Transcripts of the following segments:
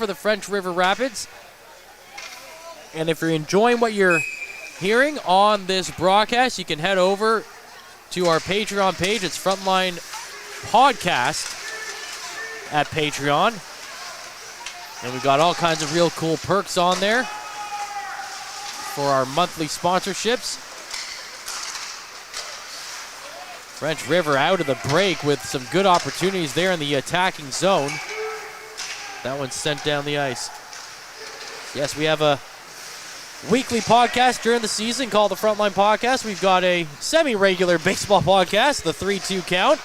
for the French River Rapids. And if you're enjoying what you're hearing on this broadcast, you can head over to our Patreon page. It's Frontline Podcast at Patreon. And we've got all kinds of real cool perks on there for our monthly sponsorships. French River out of the break with some good opportunities there in the attacking zone. That one's sent down the ice. Yes, we have a weekly podcast during the season called the Frontline Podcast. We've got a semi-regular baseball podcast, the 3-2 count.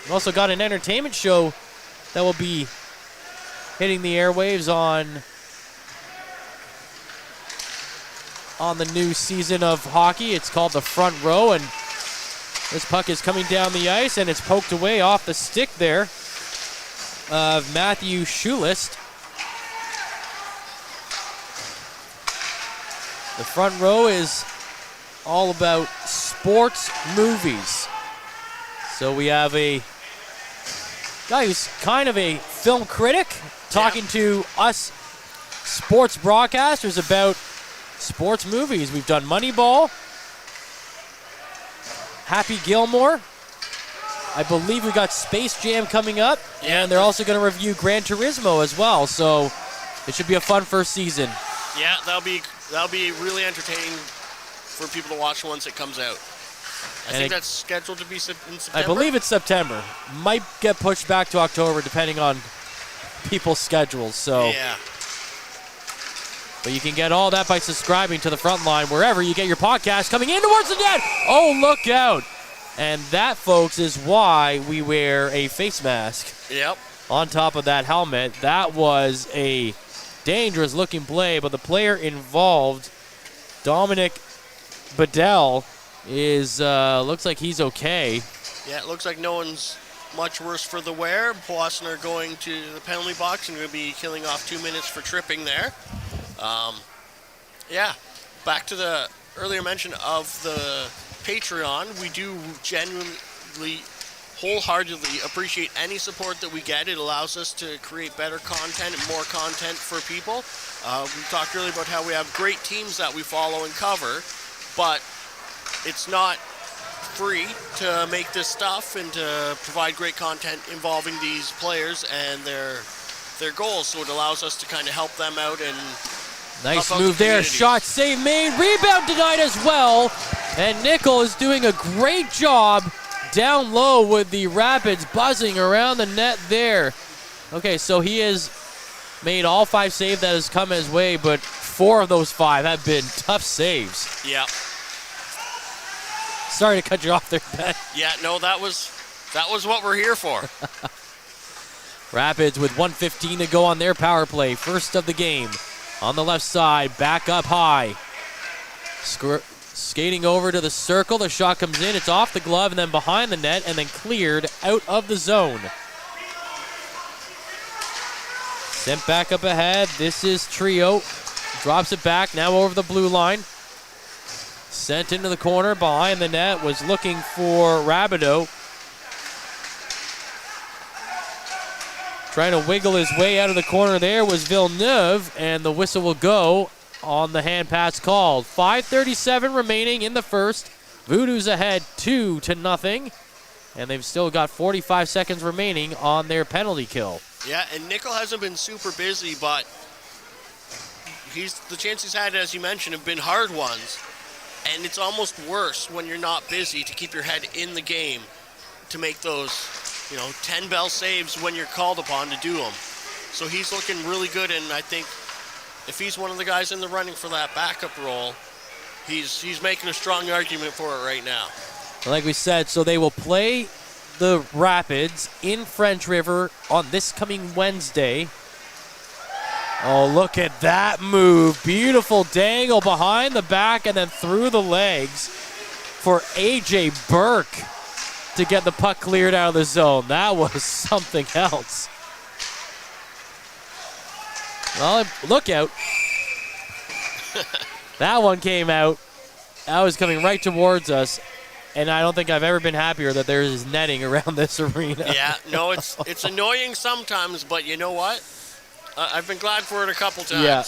We've also got an entertainment show that will be hitting the airwaves on the new season of hockey. It's called the Front Row, and this puck is coming down the ice, and it's poked away off the stick there of Matthew Schulist. The Front Row is all about sports movies. So we have a guy who's kind of a film critic talking to us sports broadcasters about sports movies. We've done Moneyball, Happy Gilmore. I believe we got Space Jam coming up, and they're also going to review Gran Turismo as well. So it should be a fun first season. Yeah, that'll be really entertaining for people to watch once it comes out. I think that's scheduled to be in September. I believe it's September. Might get pushed back to October depending on people's schedules. So, yeah. But you can get all that by subscribing to the Frontline wherever you get your podcast. Coming in towards the net. Oh, look out. And that, folks, is why we wear a face mask. Yep. On top of that helmet. That was a dangerous looking play, but the player involved, Dominic Bedell, is looks like he's okay. Yeah, it looks like no one's much worse for the wear. Powassan are going to the penalty box and going to be killing off 2 minutes for tripping there. Yeah, back to the earlier mention of the Patreon. We do genuinely, wholeheartedly appreciate any support that we get. It allows us to create better content and more content for people. We talked earlier about how we have great teams that we follow and cover, but it's not free to make this stuff and to provide great content involving these players and their goals. So it allows us to kind of help them out and nice move there. Shot save made. Rebound denied as well. And Nickel is doing a great job down low with the Rapids buzzing around the net there. Okay, so he has made all 5 saves that has come his way, but 4 of those 5 have been tough saves. Yeah. Sorry to cut you off there, Ben. Yeah, no, that was what we're here for. Rapids with 1:15 to go on their power play. First of the game. On the left side, back up high. Skating over to the circle. The shot comes in. It's off the glove and then behind the net and then cleared out of the zone. Sent back up ahead. This is Trio. Drops it back. Now over the blue line. Sent into the corner behind the net. Was looking for Rabideau. Trying to wiggle his way out of the corner there was Villeneuve, and the whistle will go on the hand pass called. 5:37 remaining in the first. Voodoos ahead 2-0, and they've still got 45 seconds remaining on their penalty kill. Yeah, and Nickel hasn't been super busy, but the chances he's had, as you mentioned, have been hard ones. And it's almost worse when you're not busy to keep your head in the game to make those 10 bell saves when you're called upon to do them. So he's looking really good, and I think if he's one of the guys in the running for that backup role, he's making a strong argument for it right now. Like we said, so they will play the Rapids in French River on this coming Wednesday. Oh, look at that move. Beautiful dangle behind the back and then through the legs for A.J. Burke to get the puck cleared out of the zone. That was something else. Well, look out. That one came out. That was coming right towards us. And I don't think I've ever been happier that there is netting around this arena. Yeah, no, it's annoying sometimes, but you know what? I've been glad for it a couple times. Yeah.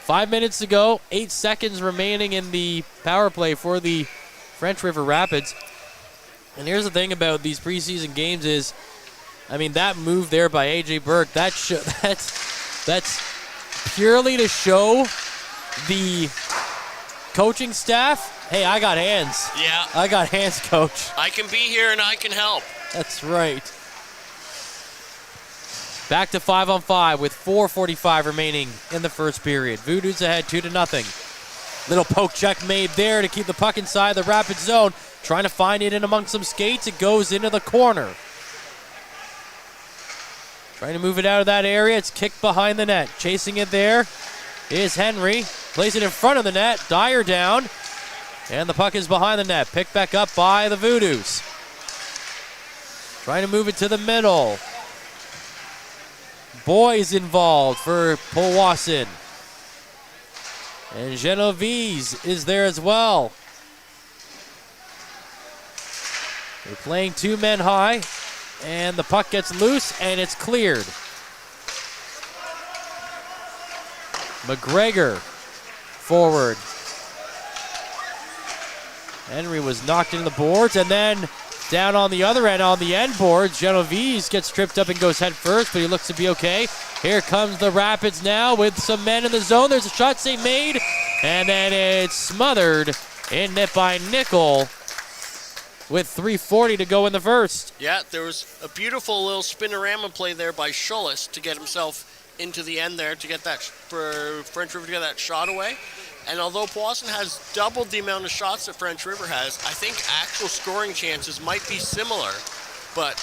5 minutes to go, 8 seconds remaining in the power play for the French River Rapids. And here's the thing about these preseason games is, I mean, that move there by A.J. Burke, that's purely to show the coaching staff, hey, I got hands. Yeah. I got hands, coach. I can be here and I can help. That's right. Back to 5-on-5 with 4:45 remaining in the first period. Voodoos ahead 2-0. Little poke check made there to keep the puck inside the Rapid zone. Trying to find it in amongst some skates. It goes into the corner. Trying to move it out of that area. It's kicked behind the net. Chasing it there is Henry. Plays it in front of the net. Dyer down. And the puck is behind the net. Picked back up by the Voodoos. Trying to move it to the middle. Boys involved for Powassan. And Genovese is there as well. They're playing 2 men high. And the puck gets loose and it's cleared. McGregor forward. Henry was knocked into the boards, and then down on the other end, on the end boards, Genovese gets tripped up and goes head first, but he looks to be okay. Here comes the Rapids now with some men in the zone. There's a shot save made, and then it's smothered in net by Nickel with 3:40 to go in the first. Yeah, there was a beautiful little spinorama play there by Schullis to get himself into the end there to get that, for French River to get that shot away. And although Powassan has doubled the amount of shots that French River has, I think actual scoring chances might be similar. But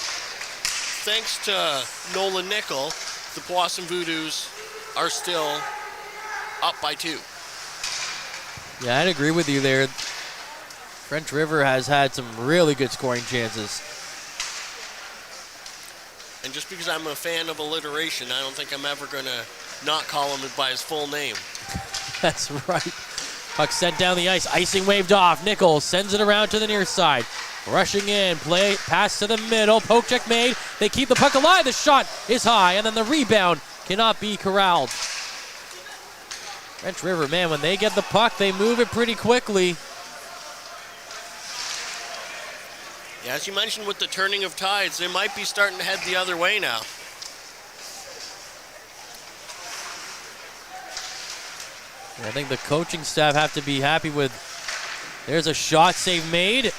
thanks to Nolan Nickel, the Powassan Voodoos are still up by 2. Yeah, I'd agree with you there. French River has had some really good scoring chances. And just because I'm a fan of alliteration, I don't think I'm ever going to not call him by his full name. That's right. Puck sent down the ice. Icing waved off. Nichols sends it around to the near side. Rushing in. Play. Pass to the middle. Poke check made. They keep the puck alive. The shot is high. And then the rebound cannot be corralled. French River, man, when they get the puck, they move it pretty quickly. Yeah, as you mentioned with the turning of tides, they might be starting to head the other way now. I think the coaching staff have to be happy with. There's a shot save made.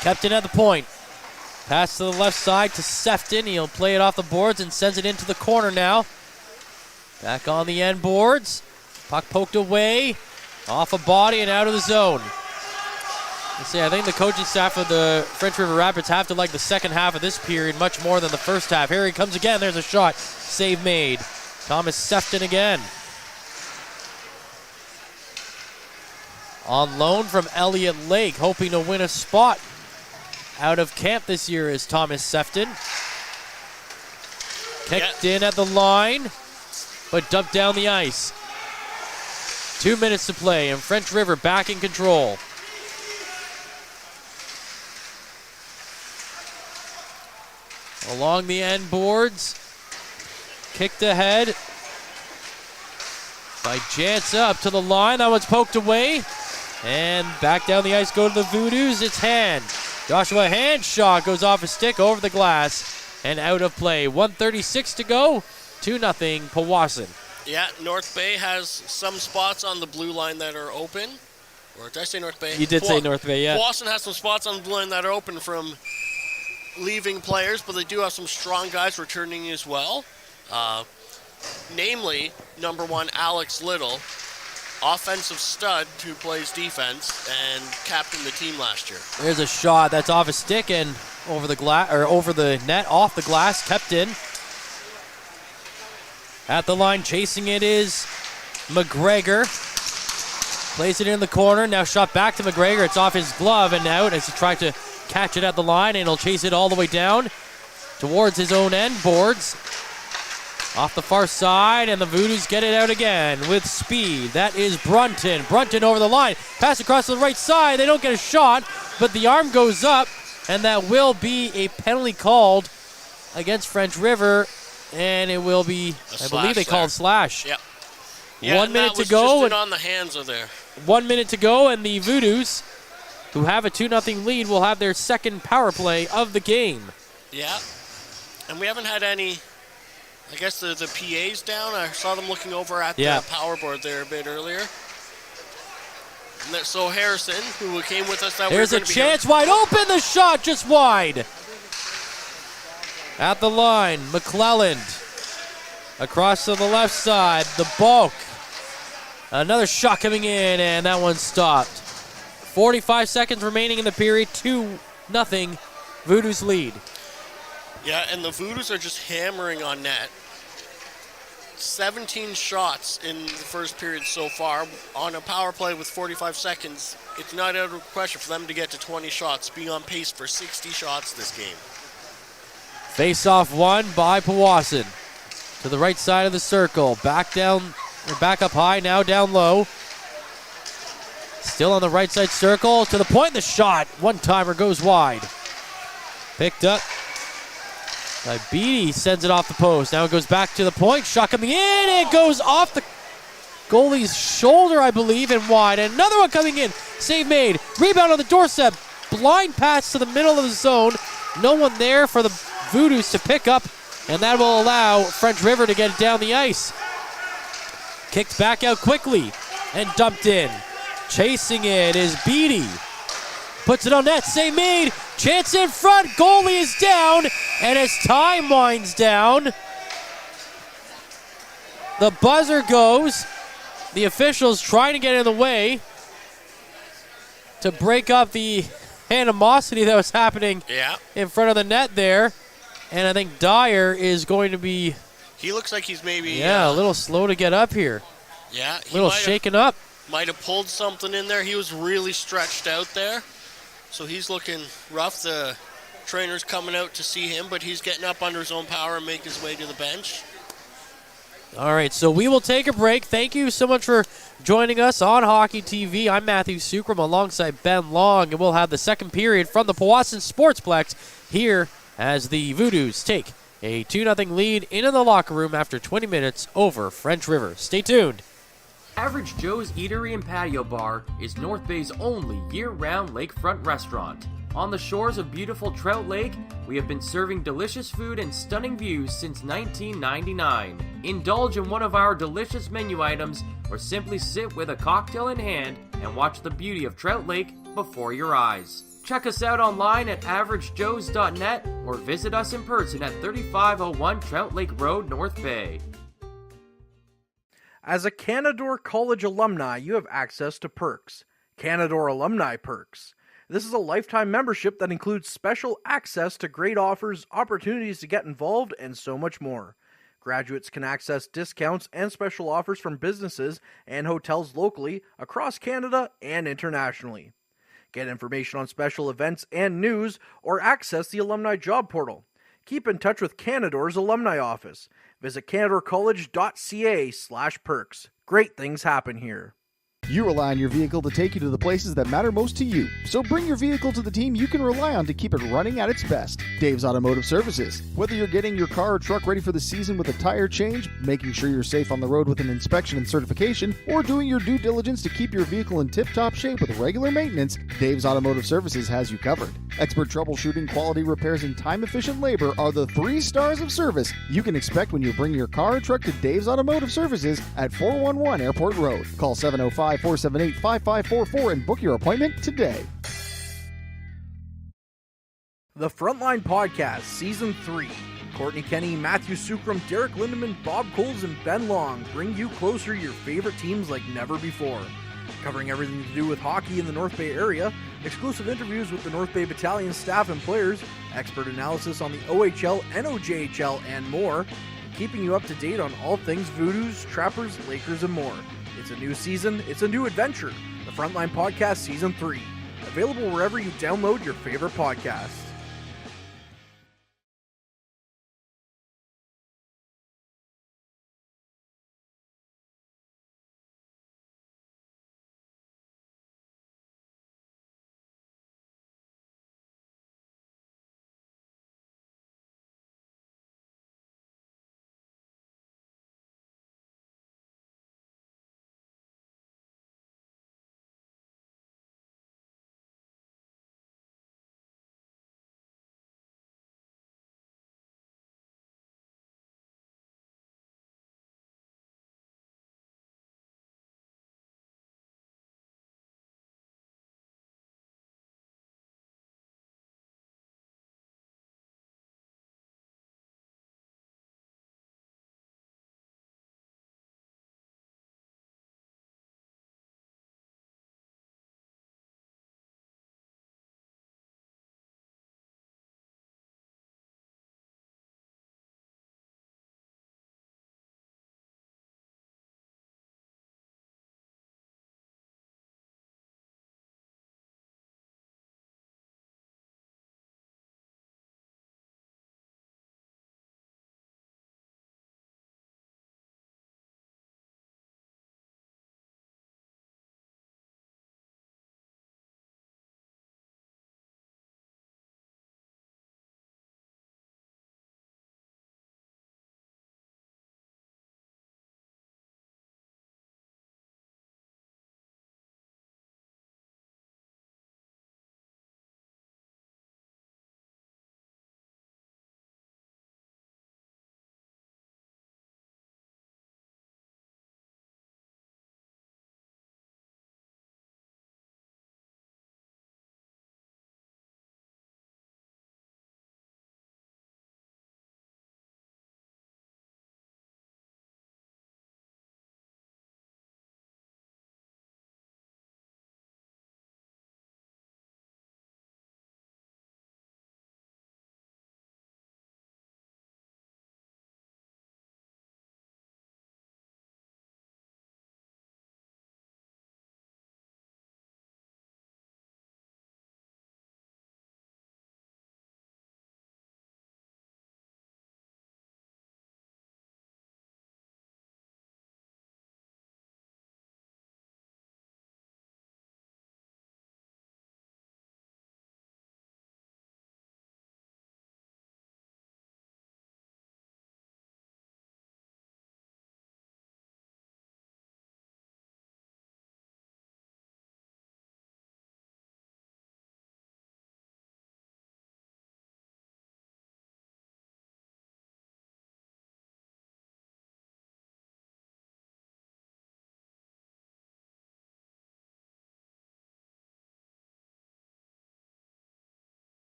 Kept it at the point. Pass to the left side to Sefton. He'll play it off the boards and sends it into the corner now. Back on the end boards. Puck poked away. Off a body and out of the zone. Let's see, I think the coaching staff of the French River Rapids have to like the second half of this period much more than the first half. Here he comes again. There's a shot. Save made. Thomas Sefton again. On loan from Elliott Lake, hoping to win a spot out of camp this year is Thomas Sefton. Kicked in at the line, but dumped down the ice. 2 minutes to play, and French River back in control. Along the end boards, kicked ahead by Jantz up to the line. That one's poked away. And back down the ice go to the Voodoos. It's Hand. Joshua Hand's shot goes off his stick over the glass and out of play. 1:36 to go. 2-0 Powassan. Yeah, North Bay has some spots on the blue line that are open. Or did I say North Bay? You did say North Bay, yeah. Powassan has some spots on the blue line that are open from leaving players, but they do have some strong guys returning as well. Namely, number 1, Alex Little, offensive stud who plays defense and captained the team last year. There's a shot that's off his stick and over the glass or over the net, off the glass, kept in. At the line, chasing it is McGregor. Plays it in the corner. Now shot back to McGregor. It's off his glove and out as he tried to catch it at the line, and he'll chase it all the way down towards his own end boards. Off the far side, and the Voodoos get it out again with speed. That is Brunton. Brunton over the line. Pass across to the right side. They don't get a shot, but the arm goes up, and that will be a penalty called against French River, and it will be, I believe they called slash. Yep. Yeah, 1 minute to just go. in on the hands of there. 1 minute to go, and the Voodoos, who have a 2-0 lead, will have their second power play of the game. Yeah. And we haven't had any, I guess the PA's down. I saw them looking over at the power board there a bit earlier. So Harrison, who came with us, there's a chance, wide open, the shot just wide. At the line, McClelland across to the left side, the bulk. Another shot coming in, and that one stopped. 45 seconds remaining in the period, 2-0, Voodoos lead. Yeah, and the Voodoos are just hammering on net. 17 shots in the first period so far. On a power play with 45 seconds, it's not out of question for them to get to 20 shots, being on pace for 60 shots this game. Face-off won by Powassan. To the right side of the circle. Back up high, now down low. Still on the right side circle. To the point, the shot. One-timer goes wide. Picked up by Beatty, sends it off the post. Now it goes back to the point. Shot coming in. It goes off the goalie's shoulder, I believe, and wide. And another one coming in. Save made. Rebound on the doorstep. Blind pass to the middle of the zone. No one there for the Voodoos to pick up, and that will allow French River to get it down the ice. Kicked back out quickly and dumped in. Chasing it is Beatty. Puts it on net. Save made. Chance in front. Goalie is down. And as time winds down, the buzzer goes. The officials trying to get in the way to break up the animosity that was happening in front of the net there. And I think Dyer is going to be... He looks like he's maybe... a little slow to get up here. Yeah. A little shaken up. Might have pulled something in there. He was really stretched out there. So he's looking rough. The trainer's coming out to see him, but he's getting up under his own power and making his way to the bench. All right, so we will take a break. Thank you so much for joining us on Hockey TV. I'm Matthew Sukram alongside Ben Long, and we'll have the second period from the Powassan Sportsplex here as the Voodoos take a 2-0 lead into the locker room after 20 minutes over French River. Stay tuned. Average Joe's Eatery and Patio Bar is North Bay's only year-round lakefront restaurant. On the shores of beautiful Trout Lake, we have been serving delicious food and stunning views since 1999. Indulge in one of our delicious menu items or simply sit with a cocktail in hand and watch the beauty of Trout Lake before your eyes. Check us out online at averagejoes.net or visit us in person at 3501 Trout Lake Road, North Bay. As a Canadore College alumni, you have access to perks. Canadore Alumni Perks. This is a lifetime membership that includes special access to great offers, opportunities to get involved, and so much more. Graduates can access discounts and special offers from businesses and hotels locally, across Canada, and internationally. Get information on special events and news, or access the alumni job portal. Keep in touch with Canadore's alumni office. Visit canadorecollege.ca/perks. Great things happen here. You rely on your vehicle to take you to the places that matter most to you. So bring your vehicle to the team you can rely on to keep it running at its best. Dave's Automotive Services. Whether you're getting your car or truck ready for the season with a tire change, making sure you're safe on the road with an inspection and certification, or doing your due diligence to keep your vehicle in tip-top shape with regular maintenance, Dave's Automotive Services has you covered. Expert troubleshooting, quality repairs, and time-efficient labor are the 3 stars of service you can expect when you bring your car or truck to Dave's Automotive Services at 411 Airport Road. Call 705-478-5544 and book your appointment today. The Frontline Podcast, Season 3. Courtney Kenny, Matthew Sukram, Derek Lindemann, Bob Coles, and Ben Long bring you closer to your favorite teams like never before. Covering everything to do with hockey in the North Bay area, exclusive interviews with the North Bay Battalion staff and players, expert analysis on the OHL, NOJHL, and more, keeping you up to date on all things Voodoos, Trappers, Lakers, and more. It's a new season, it's a new adventure. The Frontline Podcast Season 3. Available wherever you download your favorite podcasts.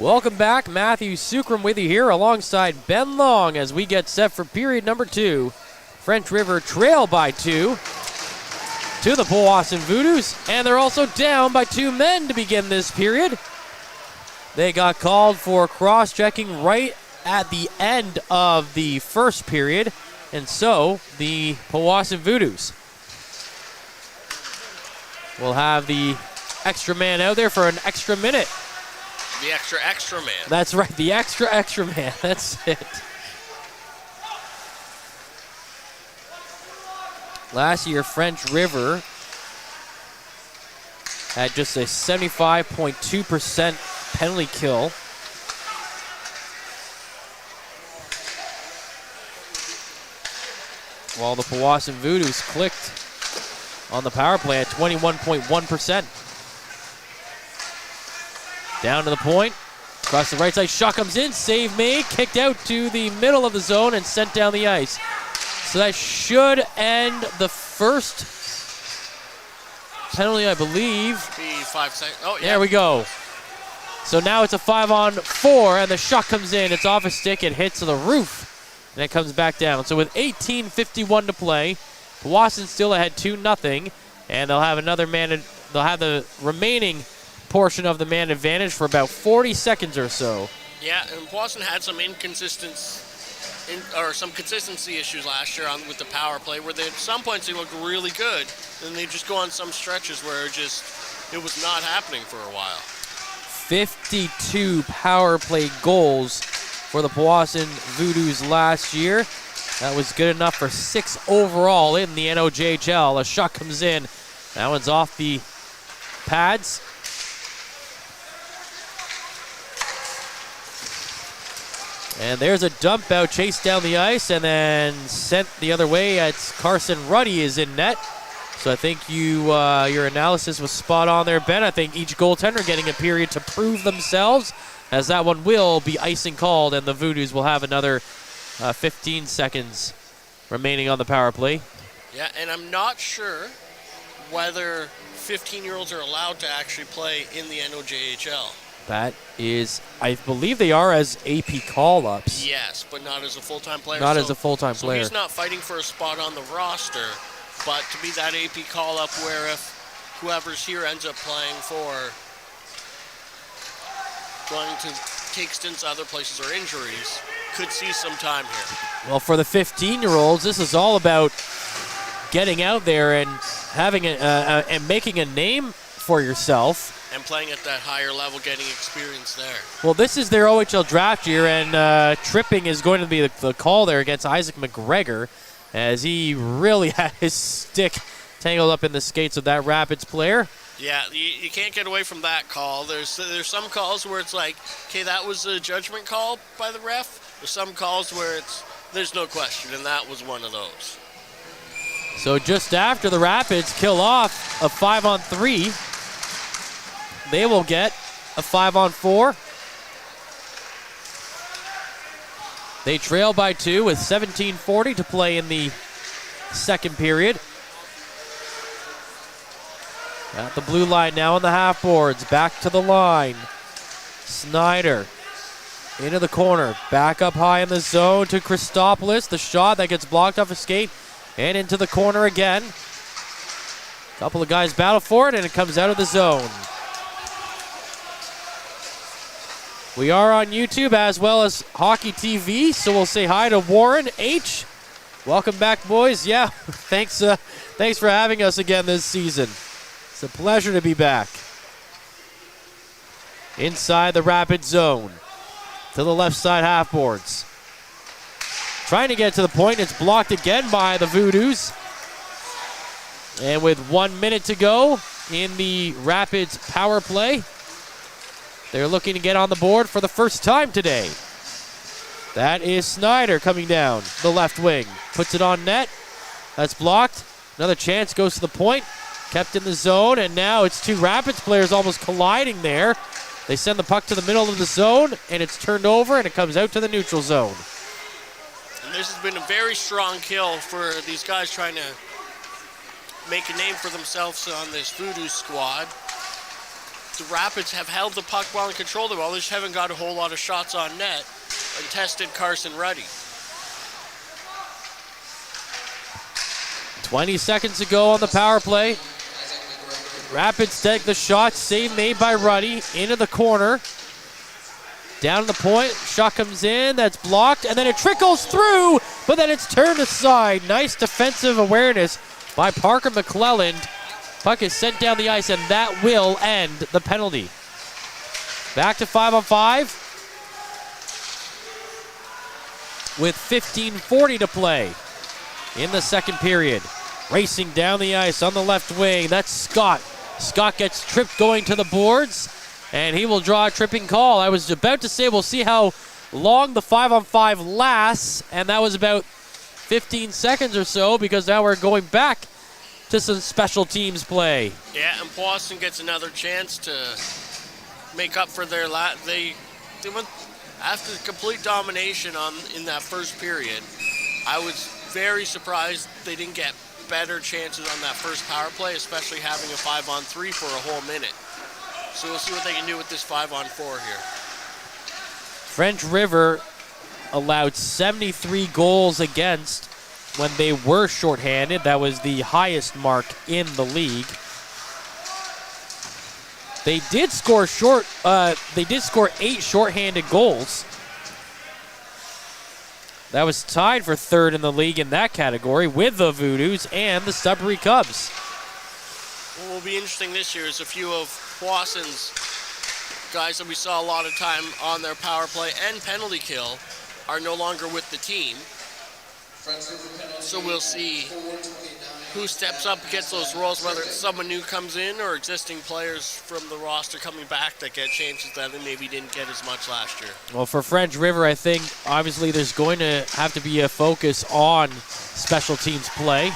Welcome back. Matthew Sukram with you here alongside Ben Long as we get set for period number 2. French River trail by 2 to the Powassan Voodoos, and they're also down by 2 men to begin this period. They got called for cross-checking right at the end of the first period, and so the Powassan Voodoos will have the extra man out there for an extra minute. The extra man. That's right, the extra man. That's it. Last year, French River had just a 75.2% penalty kill. While the Powassan Voodoos clicked on the power play at 21.1%. Down to the point. Across the right side, shot comes in. Save made. Kicked out to the middle of the zone and sent down the ice. So that should end the first penalty, I believe. Be 5 seconds. Oh, yeah. There we go. So now it's a 5-on-4, and the shot comes in. It's off a stick. It hits the roof, and it comes back down. So with 18:51 to play, Powassan still ahead 2-0, and they'll have another man. They'll have the remaining portion of the man advantage for about 40 seconds or so. Yeah, and Powassan had some consistency issues last year with the power play, where at some points they looked really good, and they just go on some stretches where it was not happening for a while. 52 power play goals for the Powassan Voodoos last year. That was good enough for 6 overall in the NOJHL. A shot comes in. That one's off the pads. And there's a dump out, chased down the ice, and then sent the other way. It's Carson Ruddy is in net. So I think your analysis was spot on there, Ben. I think each goaltender getting a period to prove themselves, as that one will be icing called, and the Voodoos will have another 15 seconds remaining on the power play. Yeah, and I'm not sure whether 15-year-olds are allowed to actually play in the NOJHL. That is, I believe they are as AP call-ups. Yes, but not as a full-time player. Not as a full-time player. So he's not fighting for a spot on the roster, but to be that AP call-up where if whoever's here ends up playing for going to take stints other places or injuries, could see some time here. Well, for the 15-year-olds, this is all about getting out there and having and making a name for yourself. And playing at that higher level, getting experience there. Well, this is their OHL draft year, and tripping is going to be the call there against Isaac McGregor, as he really had his stick tangled up in the skates of that Rapids player. Yeah, you can't get away from that call. There's some calls where it's like, okay, that was a judgment call by the ref. There's some calls where there's no question, and that was one of those. So just after the Rapids kill off a 5-on-3, they will get a 5-on-4. They trail by 2 with 17:40 to play in the second period. At the blue line now on the half boards. Back to the line. Snyder into the corner. Back up high in the zone to Christopoulos. The shot that gets blocked off a skate and into the corner again. A couple of guys battle for it, and it comes out of the zone. We are on YouTube as well as Hockey TV, so we'll say hi to Warren H. Welcome back, boys. Yeah, thanks for having us again this season. It's a pleasure to be back. Inside the Rapid zone to the left side half boards. Trying to get to the point. It's blocked again by the Voodoos. And with 1 minute to go in the Rapids power play, they're looking to get on the board for the first time today. That is Snyder coming down the left wing. Puts it on net. That's blocked. Another chance, goes to the point. Kept in the zone, and now it's 2 Rapids players almost colliding there. They send the puck to the middle of the zone, and it's turned over, and it comes out to the neutral zone. And this has been a very strong kill for these guys trying to make a name for themselves on this Voodoos squad. the Rapids have held the puck well and controlled the ball. They just haven't got a whole lot of shots on net and tested Carson Ruddy. 20 seconds to go on the power play. Rapids take the shot. Save made by Ruddy. Into the corner. Down to the point. Shot comes in. That's blocked. And then it trickles through. But then it's turned aside. Nice defensive awareness by Parker McClelland. Puck is sent down the ice, and that will end the penalty. Back to 5-on-5 with 15:40 to play in the second period. Racing down the ice on the left wing. That's Scott. Scott gets tripped going to the boards, and he will draw a tripping call. I was about to say we'll see how long the 5-on-5 lasts, and that was about 15 seconds or so, because now we're going back to some special teams play. Yeah, and Powassan gets another chance to make up for their they went after complete domination in that first period. I was very surprised they didn't get better chances on that first power play, especially having a 5-on-3 for a whole minute. So we'll see what they can do with this 5-on-4 here. French River allowed 73 goals against when they were shorthanded. That was the highest mark in the league. They did score 8 shorthanded goals. That was tied for third in the league in that category with the Voodoos and the Sudbury Cubs. What will be interesting this year is a few of Powassan's guys that we saw a lot of time on their power play and penalty kill are no longer with the team. So we'll see who steps up, gets those roles, whether it's someone new comes in or existing players from the roster coming back that get chances that they maybe didn't get as much last year. Well, for French River, I think obviously there's going to have to be a focus on special teams play.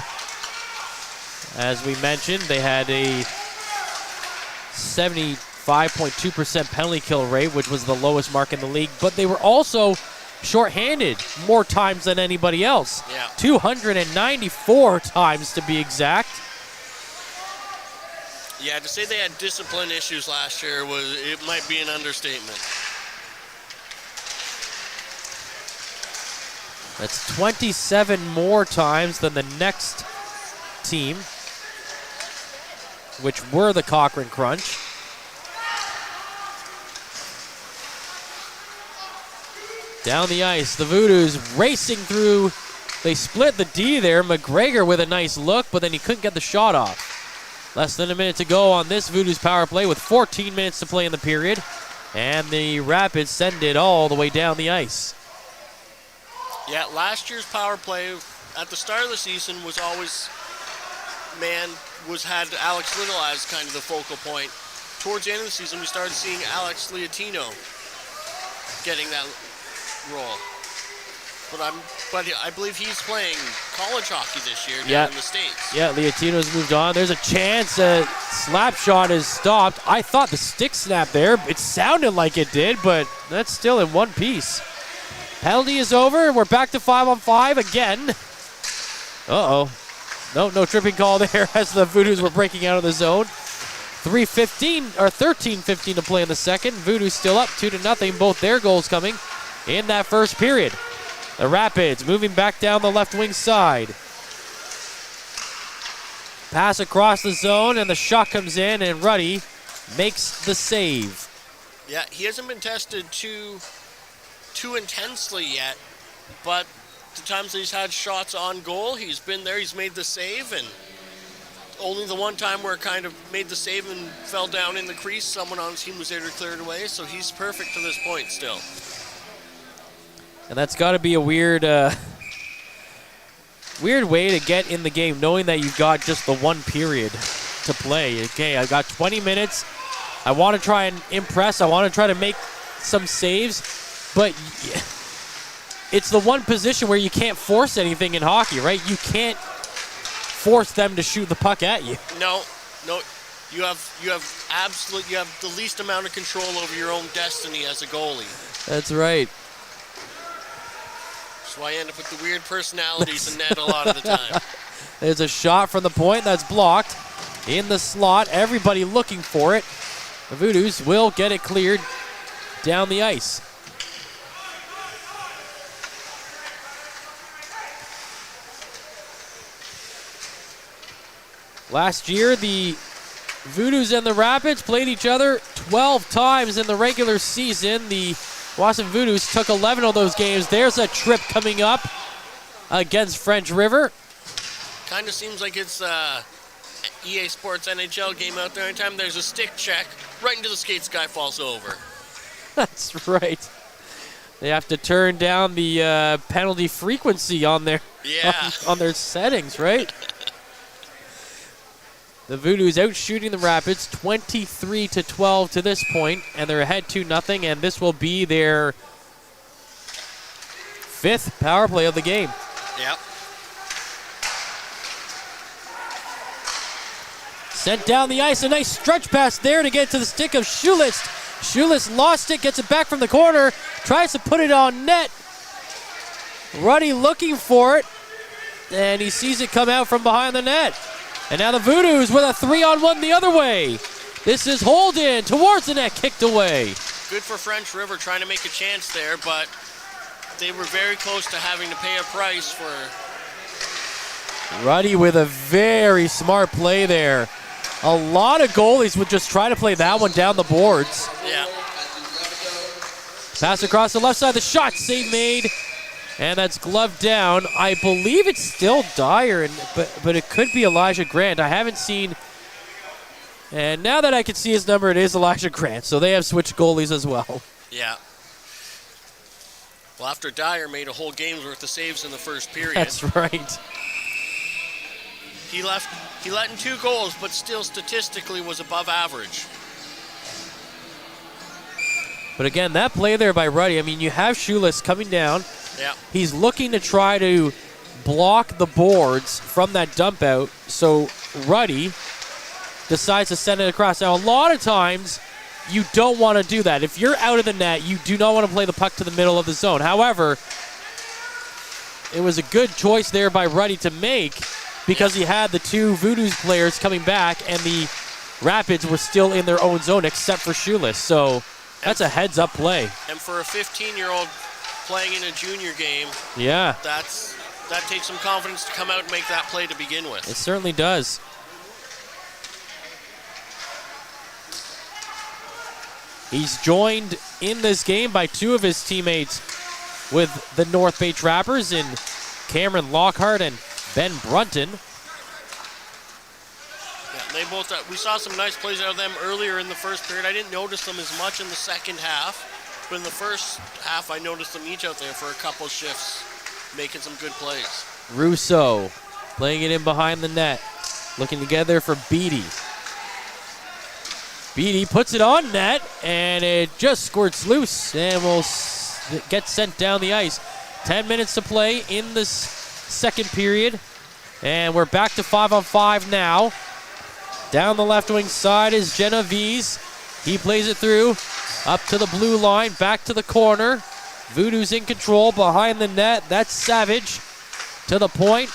As we mentioned, they had a 75.2% penalty kill rate, which was the lowest mark in the league, but they were also shorthanded more times than anybody else. Yeah. 294 times to be exact. Yeah, to say they had discipline issues last year it might be an understatement. That's 27 more times than the next team, which were the Cochrane Crunch. Down the ice, the Voodoos racing through. They split the D there. McGregor with a nice look, but then he couldn't get the shot off. Less than a minute to go on this Voodoos power play with 14 minutes to play in the period. And the Rapids send it all the way down the ice. Yeah, last year's power play at the start of the season was always, had Alex Little as kind of the focal point. Towards the end of the season, we started seeing Alex Liatino getting that role. But I believe he's playing college hockey this year down in the States. Yeah, Liatino's moved on. There's a chance a slap shot is stopped. I thought the stick snapped there. It sounded like it did, but that's still in one piece. Penalty is over. We're back to 5-on-5 again. Uh-oh. No tripping call there as the Voodoos were breaking out of the zone. 13:15 to play in the second. Voodoos still up 2-0. Both their goals coming in that first period. The Rapids moving back down the left wing side. Pass across the zone, and the shot comes in, and Ruddy makes the save. Yeah, he hasn't been tested too intensely yet, but the times that he's had shots on goal, he's been there, he's made the save, and only the one time where it kind of made the save and fell down in the crease, someone on his team was there to clear it away, so he's perfect to this point still. And that's got to be a weird way to get in the game, knowing that you've got just the one period to play. Okay, I got 20 minutes. I want to try and impress. I want to try to make some saves, but it's the one position where you can't force anything in hockey, right? You can't force them to shoot the puck at you. No. You have the least amount of control over your own destiny as a goalie. That's right. That's why I end up with the weird personalities in net a lot of the time. There's a shot from the point that's blocked in the slot. Everybody looking for it. The Voodoos will get it cleared down the ice. Last year, the Voodoos and the Rapids played each other 12 times in the regular season. The Powassan Voodoos took 11 of those games. There's a trip coming up against French River. Kind of seems like it's EA Sports NHL game out there. Anytime there's a stick check, right into the skates, guy falls over. That's right. They have to turn down the penalty frequency on their on their settings, right? The Voodoos out shooting the Rapids 23-12 to this point, and they're ahead 2-0, and this will be their 5th power play of the game. Yep. Sent down the ice, a nice stretch pass there to get to the stick of Schulis. Schulis lost it, gets it back from the corner, tries to put it on net. Ruddy looking for it, and he sees it come out from behind the net. And now the Voodoos with a 3-on-1 the other way. This is Holden towards the net, kicked away. Good for French River trying to make a chance there, but they were very close to having to pay a price for... Ruddy with a very smart play there. A lot of goalies would just try to play that one down the boards. Yeah. Pass across the left side, the shot, save made. And that's gloved down. I believe it's still Dyer, but it could be Elijah Grant. I haven't seen. And now that I can see his number, it is Elijah Grant. So they have switched goalies as well. Yeah. Well, after Dyer made a whole game's worth of saves in the first period. That's right. He let in 2 goals, but still statistically was above average. But again, that play there by Ruddy, I mean, you have Schulis coming down. Yeah. He's looking to try to block the boards from that dump out, so Ruddy decides to send it across. Now, a lot of times, you don't want to do that. If you're out of the net, you do not want to play the puck to the middle of the zone. However, it was a good choice there by Ruddy to make because he had the 2 Voodoos players coming back, and the Rapids were still in their own zone except for Schulis. So that's a heads-up play. And for a 15-year-old playing in a junior game, yeah, that takes some confidence to come out and make that play to begin with. It certainly does. He's joined in this game by 2 of his teammates with the North Bay Trappers in Cameron Lockhart and Ben Brunton. Yeah, they both. We saw some nice plays out of them earlier in the first period. I didn't notice them as much in the second half. But in the first half, I noticed them each out there for a couple shifts, making some good plays. Russo playing it in behind the net, looking to get there for Beatty. Beatty puts it on net, and it just squirts loose and will get sent down the ice. 10 minutes to play in this second period, and we're back to 5-on-5 now. Down the left wing side is Genovese. He plays it through. Up to the blue line, back to the corner. Voodoo's in control behind the net. That's Savage to the point.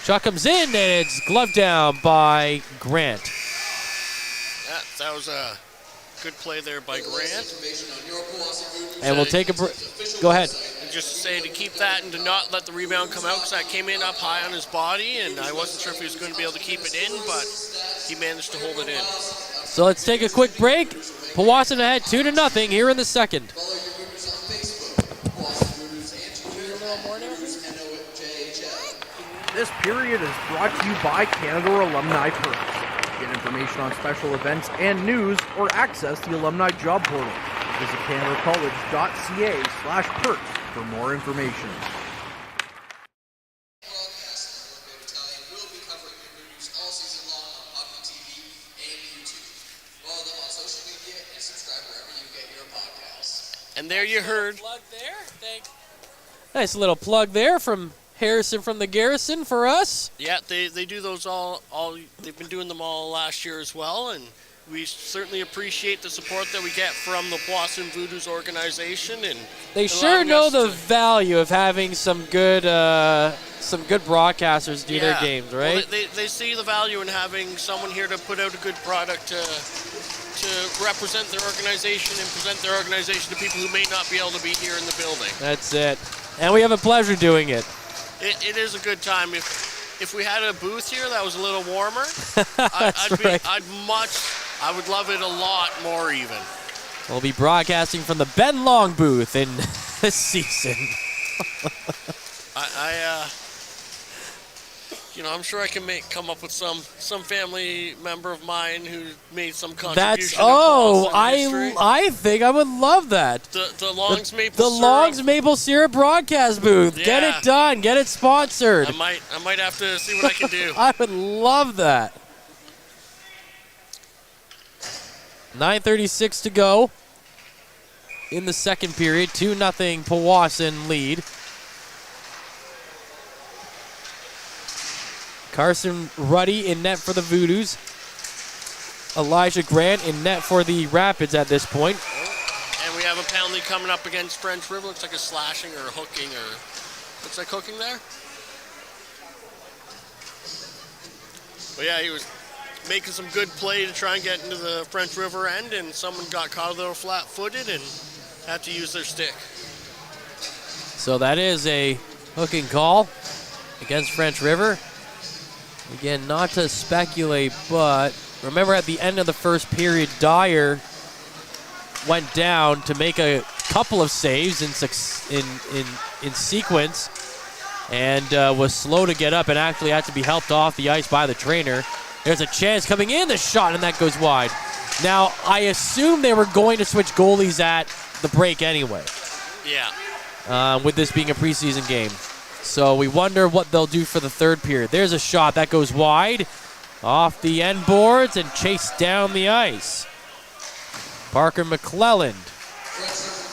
Chuck comes in, and it's gloved down by Grant. Yeah, that was a good play there by Grant. And we'll take a break. Go ahead. And just to say to keep that and to not let the rebound come out because that came in up high on his body, and I wasn't sure if he was going to be able to keep it in, but he managed to hold it in. So let's take a quick break. Powassan ahead 2-0 here in the second. This period is brought to you by Canada Alumni Perks. Get information on special events and news or access the alumni job portal. Visit canadacollege.ca/perks for more information. And there you heard. Nice little plug there from Harrison from the Garrison for us. Yeah, they do those all. They've been doing them all last year as well, and we certainly appreciate the support that we get from the Powassan Voodoos organization. And they sure know the value of having some good broadcasters do their games, right? Well, they see the value in having someone here to put out a good product to represent their organization and present their organization to people who may not be able to be here in the building. That's it. And we have a pleasure doing it. It is a good time. If we had a booth here that was a little warmer, I would love it a lot more even. We'll be broadcasting from the Ben Long booth in this season. I'm sure I can come up with some family member of mine who made some contribution. I think I would love that. The Long's Maple Syrup. The Long's Maple Syrup broadcast booth. Yeah. Get it done. Get it sponsored. I might have to see what I can do. I would love that. 9:36 to go in the second period. 2-0 Powassan lead. Carson Ruddy in net for the Voodoos. Elijah Grant in net for the Rapids at this point. And we have a penalty coming up against French River. Looks like a slashing or a hooking or... Looks like hooking there. But yeah, he was making some good play to try and get into the French River end, and someone got caught a little flat-footed and had to use their stick. So that is a hooking call against French River. Again, not to speculate, but remember at the end of the first period, Dyer went down to make a couple of saves in sequence and was slow to get up and actually had to be helped off the ice by the trainer. There's a chance coming in, the shot, and that goes wide. Now, I assume they were going to switch goalies at the break anyway. Yeah. With this being a preseason game. So we wonder what they'll do for the third period. There's a shot that goes wide off the end boards and chased down the ice. Parker McClelland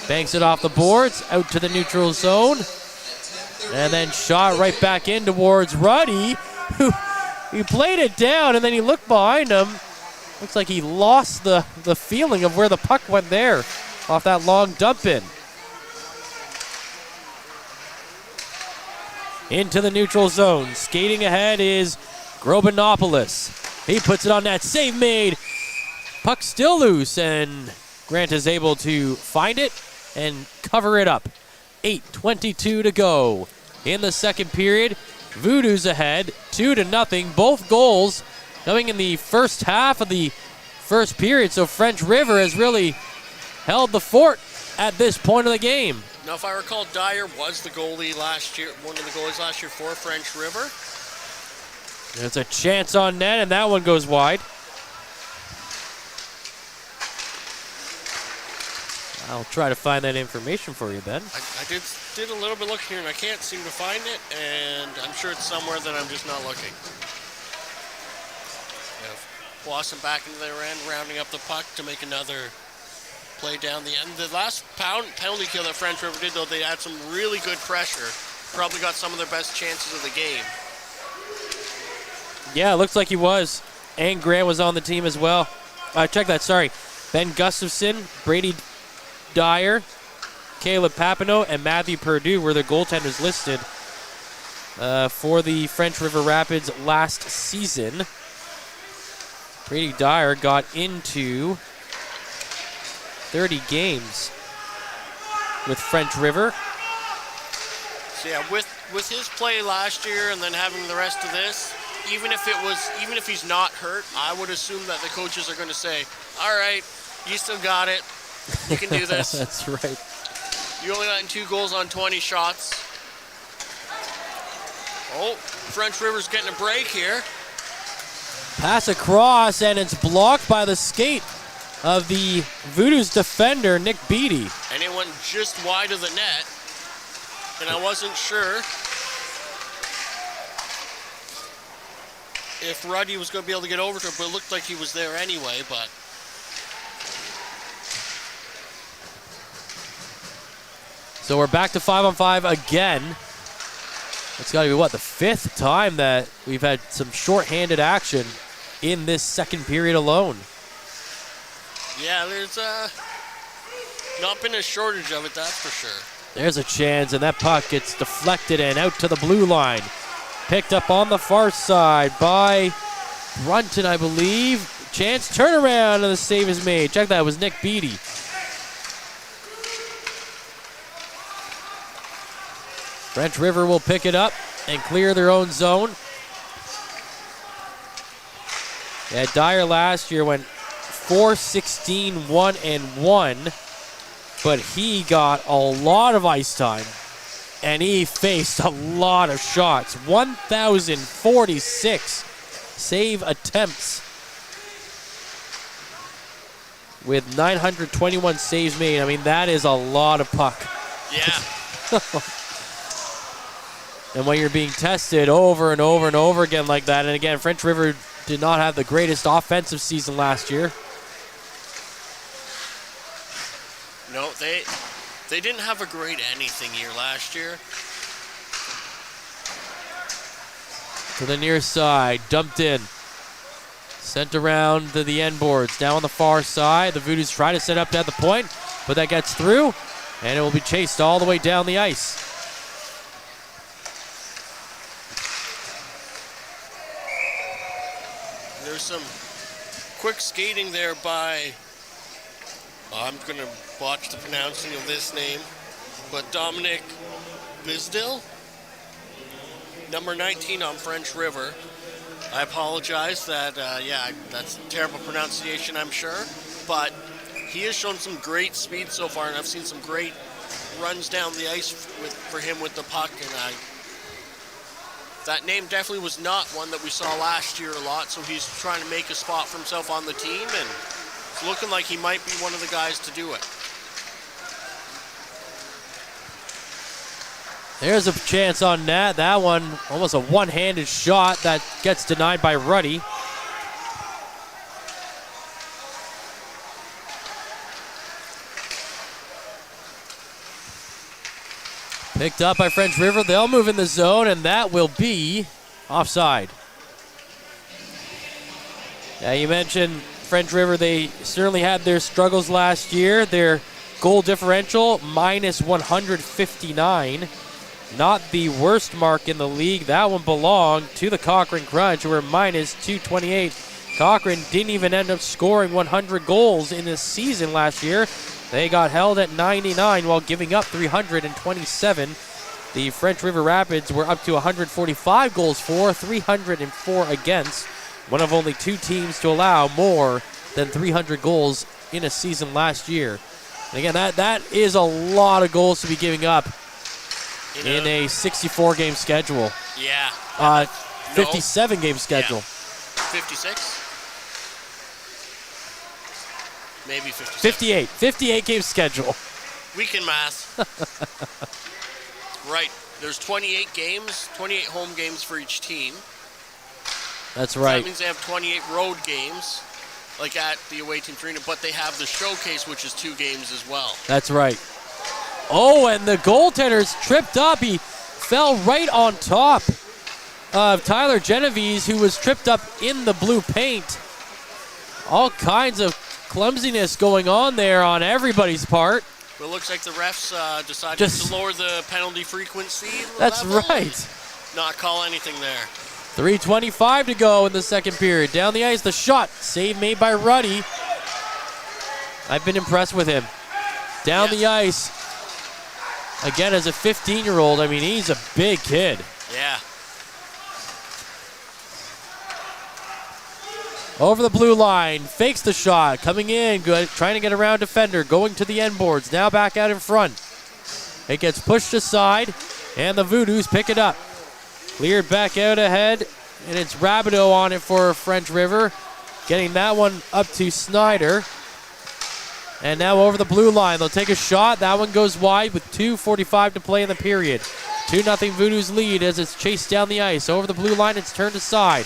banks it off the boards out to the neutral zone. And then shot right back in towards Ruddy, who he played it down and then he looked behind him. Looks like he lost the feeling of where the puck went there off that long dump in. Into the neutral zone. Skating ahead is Grobinopoulos. He puts it on net. Save made. Puck still loose, and Grant is able to find it and cover it up. 8:22 to go in the second period. Voodoos ahead, 2-0. Both goals coming in the first half of the first period, so French River has really held the fort at this point of the game. Now, if I recall, Dyer was the goalie last year, one of the goalies last year for French River. There's a chance on net, and that one goes wide. I'll try to find that information for you, Ben. I did a little bit looking here, and I can't seem to find it, and I'm sure it's somewhere that I'm just not looking. Powassan back into their end, rounding up the puck to make another play down the end. The last penalty kill that French River did, though, they had some really good pressure. Probably got some of their best chances of the game. Yeah, it looks like he was. And Grant was on the team as well. Check that, sorry. Ben Gustafson, Brady Dyer, Caleb Papineau, and Matthew Perdue were the goaltenders listed for the French River Rapids last season. Brady Dyer got into 30 games with French River. So yeah, with his play last year and then having the rest of this, even if he's not hurt, I would assume that the coaches are going to say, "All right, you still got it. You can do this." That's right. You only got 2 goals on 20 shots. Oh, French River's getting a break here. Pass across, and it's blocked by the skate of the Voodoos defender, Nick Beattie. And it went just wide of the net. And I wasn't sure if Ruddy was going to be able to get over to it, but it looked like he was there anyway, but... So we're back to 5-on-5 again. It's got to be, the 5th time that we've had some shorthanded action in this second period alone. Yeah, there's not been a shortage of it, that's for sure. There's a chance, and that puck gets deflected and out to the blue line. Picked up on the far side by Brunton, I believe. chance. Turnaround, and the save is made. Check that, it was Nick Beattie. French River will pick it up and clear their own zone. Yeah, Dyer last year went 4-16, 1-1, but he got a lot of ice time, and he faced a lot of shots. 1,046 save attempts with 921 saves made. I mean, that is a lot of puck. Yeah. And when you're being tested over and over and over again like that, and again, French River did not have the greatest offensive season last year. No, they didn't have a great anything year last year. To the near side, dumped in. Sent around to the end boards. Now on the far side, the Voodoos try to set up at the point, but that gets through, and it will be chased all the way down the ice. There's some quick skating there by, I'm going to botch the pronouncing of this name, but Dominic Bizdil, number 19 on French River. I apologize that, that's a terrible pronunciation, I'm sure, but he has shown some great speed so far, and I've seen some great runs down the ice for him with the puck, and that name definitely was not one that we saw last year a lot, so he's trying to make a spot for himself on the team, and it's looking like he might be one of the guys to do it. There's a chance on net. That one, almost a one-handed shot that gets denied by Ruddy. Picked up by French River. They'll move in the zone, and that will be offside. Yeah, you mentioned French River. They certainly had their struggles last year. Their goal differential, minus 159. Not the worst mark in the league. That one belonged to the Cochrane Crunch, who were minus 228. Cochrane didn't even end up scoring 100 goals in this season last year. They got held at 99 while giving up 327. The French River Rapids were up to 145 goals for, 304 against. One of only two teams to allow more than 300 goals in a season last year. And again, that is a lot of goals to be giving up in a 64-game schedule. Yeah. 57-game schedule. Yeah. 56? Maybe 57. 58. 58-game schedule. We can math. Right. There's 28 games, 28 home games for each team. That's So right. that means they have 28 road games, like at the away team's arena, but they have the showcase, which is 2 games as well. That's right. Oh, and the goaltender's tripped up. He fell right on top of Tyler Genovese, who was tripped up in the blue paint. All kinds of clumsiness going on there on everybody's part. But it looks like the refs decided to lower the penalty frequency. That's level right. and not call anything there. 3:25 to go in the second period. Down the ice, the shot. Save made by Ruddy. I've been impressed with him. Down the ice. Again, as a 15-year-old, I mean, he's a big kid. Yeah. Over the blue line, fakes the shot, coming in, good, trying to get around defender, going to the end boards, now back out in front. It gets pushed aside, and the Voodoos pick it up. Cleared back out ahead, and it's Rabideau on it for French River, getting that one up to Snyder. And now over the blue line, they'll take a shot. That one goes wide with 2:45 to play in the period. 2-0 Voodoos lead as it's chased down the ice. Over the blue line, it's turned aside.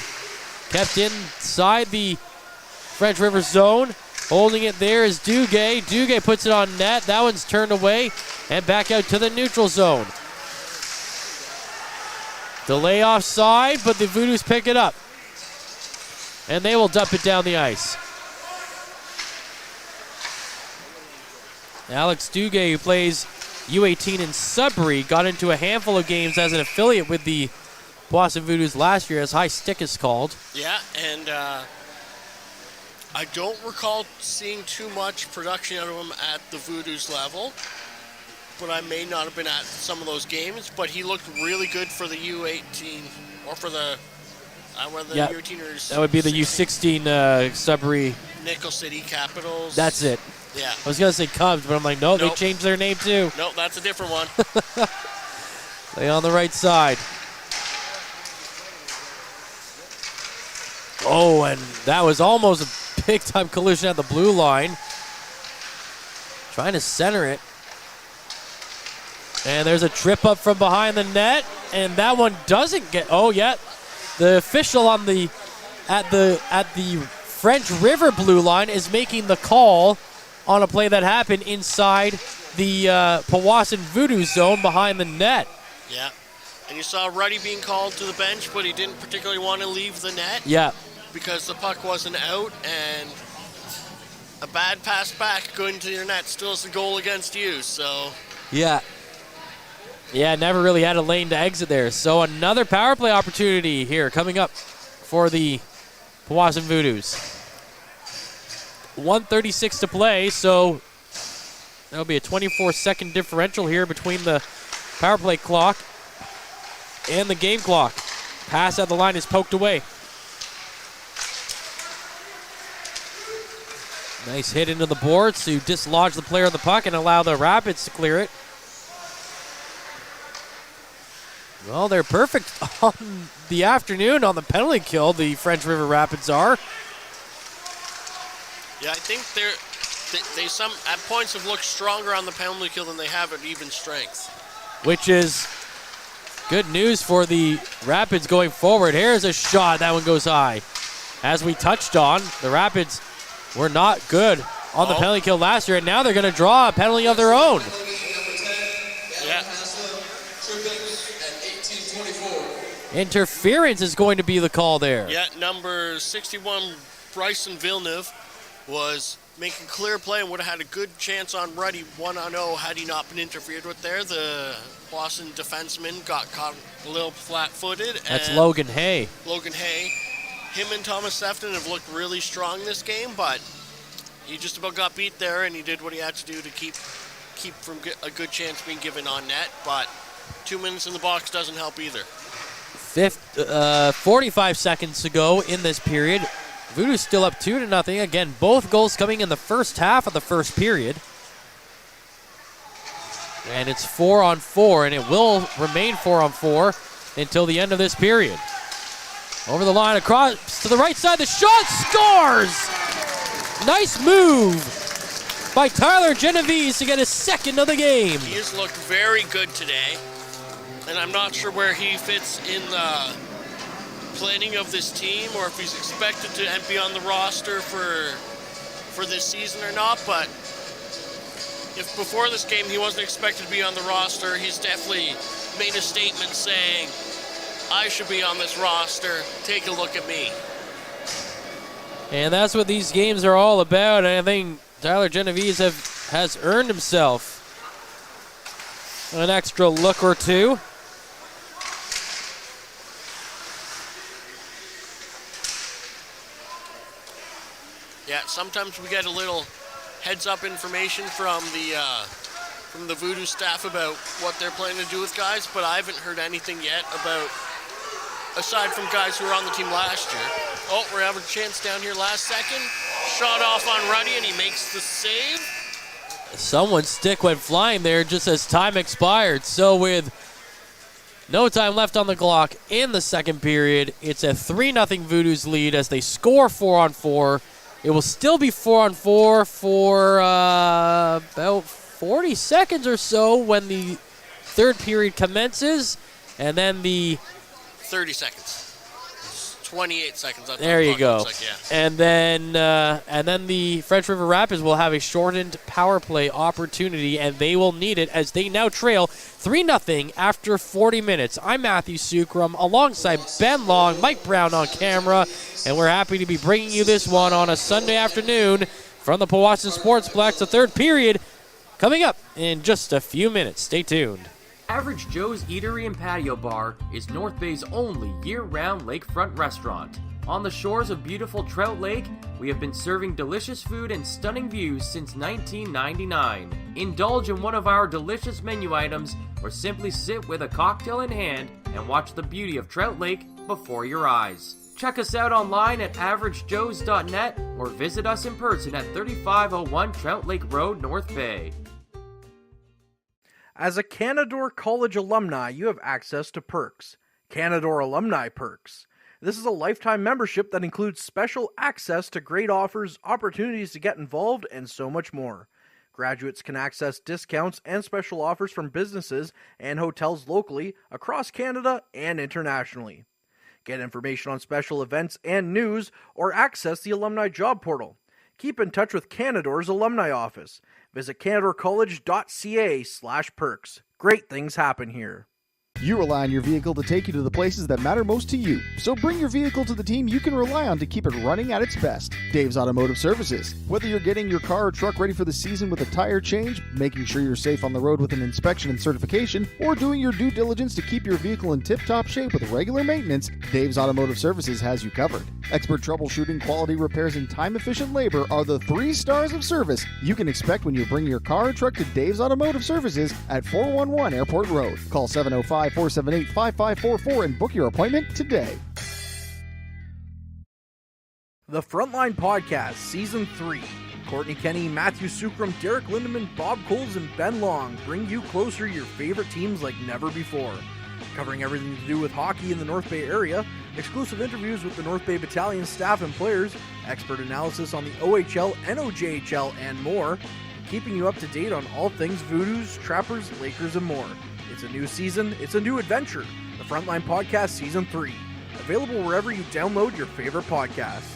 Kept inside the French River zone. Holding it there is Duguay. Duguay puts it on net. That one's turned away and back out to the neutral zone. Delay offside, but the Voodoos pick it up. And they will dump it down the ice. Alex Duguay, who plays U18 in Sudbury, got into a handful of games as an affiliate with the Powassan Voodoos last year, as high stick is called. Yeah, and I don't recall seeing too much production out of him at the Voodoos level, but I may not have been at some of those games. But he looked really good for the U18, or for the U18 or that would be the U16 Sudbury. Nickel City Capitals. That's it. Yeah. I was going to say Cubs, but I'm like, no, they changed their name too. No, that's a different one. Play on the right side. Oh, and that was almost a big-time collision at the blue line. Trying to center it. And there's a trip up from behind the net, and that one doesn't get. Oh, yeah, the official on the at the French River blue line is making the call on a play that happened inside the Powassan Voodoos zone behind the net. Yeah, and you saw Ruddy being called to the bench, but he didn't particularly want to leave the net. Yeah. Because the puck wasn't out, and a bad pass back going to your net still is a goal against you, so. Yeah. Yeah, never really had a lane to exit there. So another power play opportunity here coming up for the Powassan Voodoos. 1:36 to play, so that'll be a 24-second differential here between the power play clock and the game clock. Pass at the line is poked away. Nice hit into the boards to dislodge the player of the puck and allow the Rapids to clear it. Well, they're perfect on the afternoon on the penalty kill, the French River Rapids are. Yeah, I think they some at points have looked stronger on the penalty kill than they have at even strength. Which is good news for the Rapids going forward. Here's a shot. That one goes high. As we touched on, the Rapids were not good on the penalty kill last year, and now they're going to draw a penalty of their own. Yeah. Interference is going to be the call there. Yeah, number 61, Bryson Villeneuve, was making clear play and would have had a good chance on Ruddy 1-0 had he not been interfered with there. The Boston defenseman got caught a little flat-footed. That's Logan Hay. Logan Hay. Him and Thomas Sefton have looked really strong this game, but he just about got beat there, and he did what he had to do to keep from a good chance being given on net. But 2 minutes in the box doesn't help either. 45 seconds to go in this period. Voodoos still up 2-0. Again, both goals coming in the first half of the first period. And it's 4-on-4, and it will remain 4-on-4 until the end of this period. Over the line, across to the right side, the shot scores! Nice move by Tyler Genovese to get his second of the game. He has looked very good today, and I'm not sure where he fits in the planning of this team, or if he's expected to be on the roster for this season or not, but if before this game he wasn't expected to be on the roster, he's definitely made a statement saying, I should be on this roster, take a look at me. And that's what these games are all about, and I think Tyler Genovese has earned himself an extra look or two. Yeah, sometimes we get a little heads-up information from the Voodoo staff about what they're planning to do with guys, but I haven't heard anything yet about, aside from guys who were on the team last year. Oh, we're having a chance down here last second. Shot off on Ruddy, and he makes the save. Someone's stick went flying there just as time expired. So with no time left on the clock in the second period, it's a 3-0 Voodoos lead as they score 4-on-4. It will still be 4-on-4 for about 40 seconds or so when the third period commences, and then the 30 seconds. 28 seconds. There you go. Like, yeah. And then the French River Rapids will have a shortened power play opportunity, and they will need it as they now trail 3-0 after 40 minutes. I'm Matthew Sukram alongside Ben Long, Mike Brown on camera, and we're happy to be bringing you this one on a Sunday afternoon from the Powassan Sportsplex. The third period coming up in just a few minutes. Stay tuned. Average Joe's Eatery and Patio Bar is North Bay's only year-round lakefront restaurant. On the shores of beautiful Trout Lake, we have been serving delicious food and stunning views since 1999. Indulge in one of our delicious menu items or simply sit with a cocktail in hand and watch the beauty of Trout Lake before your eyes. Check us out online at averagejoes.net or visit us in person at 3501 Trout Lake Road, North Bay. As a Canadore College alumni, you have access to perks. Canadore Alumni Perks. This is a lifetime membership that includes special access to great offers, opportunities to get involved, and so much more. Graduates can access discounts and special offers from businesses and hotels locally, across Canada, and internationally. Get information on special events and news, or access the alumni job portal. Keep in touch with Canadore's alumni office. Visit canadorecollege.ca/perks. Great things happen here. You rely on your vehicle to take you to the places that matter most to you. So bring your vehicle to the team you can rely on to keep it running at its best. Dave's Automotive Services. Whether you're getting your car or truck ready for the season with a tire change, making sure you're safe on the road with an inspection and certification, or doing your due diligence to keep your vehicle in tip-top shape with regular maintenance, Dave's Automotive Services has you covered. Expert troubleshooting, quality repairs, and time-efficient labor are the 3 stars of service you can expect when you bring your car or truck to Dave's Automotive Services at 411 Airport Road. Call 705-478-5544 and book your appointment today. The Frontline Podcast, Season 3. Courtney Kenny, Matthew Sukram, Derek Lindemann, Bob Coles, and Ben Long bring you closer to your favorite teams like never before. Covering everything to do with hockey in the North Bay area, exclusive interviews with the North Bay Battalion staff and players, expert analysis on the OHL, NOJHL, and more, keeping you up to date on all things Voodoos, Trappers, Lakers, and more. It's a new season, it's a new adventure. The Frontline Podcast Season 3. Available wherever you download your favorite podcasts.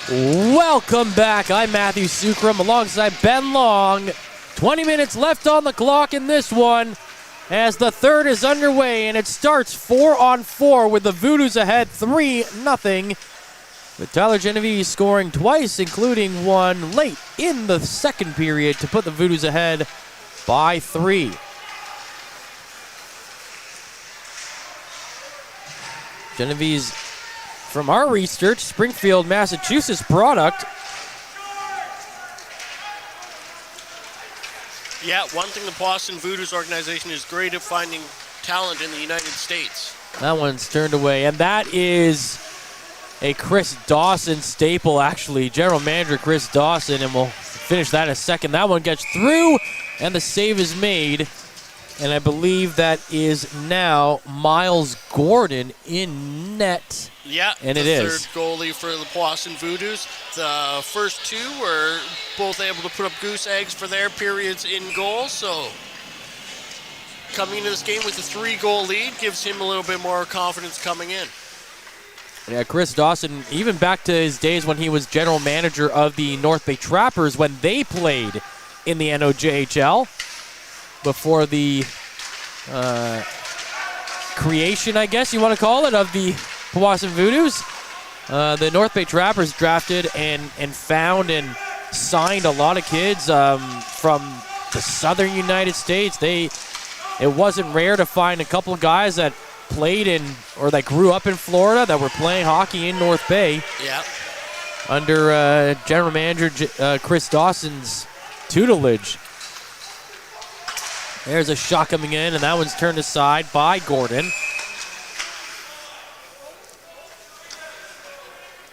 Welcome back. I'm Matthew Sukram alongside Ben Long. 20 minutes left on the clock in this one as the third is underway, and it starts 4-on-4 with the Voodoos ahead 3-0, with Tyler Genovese scoring twice, including one late in the second period to put the Voodoos ahead by 3. Genovese, from our research, Springfield, Massachusetts product. Yeah, one thing the Powassan Voodoos organization is great at finding talent in the United States. That one's turned away, and that is a Chris Dawson staple, actually. General Manager Chris Dawson, and we'll finish that in a second. That one gets through, and the save is made. And I believe that is now Miles Gordon in net. Yeah, and it is. The third goalie for the Powassan Voodoos. The first two were both able to put up goose eggs for their periods in goal. So coming into this game with a 3-goal lead gives him a little bit more confidence coming in. Yeah, Chris Dawson, even back to his days when he was general manager of the North Bay Trappers when they played in the NOJHL. Before the creation, I guess you want to call it, of the Powassan Voodoos. The North Bay Trappers drafted and found and signed a lot of kids from the southern United States. It wasn't rare to find a couple of guys that played in or that grew up in Florida that were playing hockey in North Bay. Yeah. Under general manager Chris Dawson's tutelage. There's a shot coming in, and that one's turned aside by Gordon.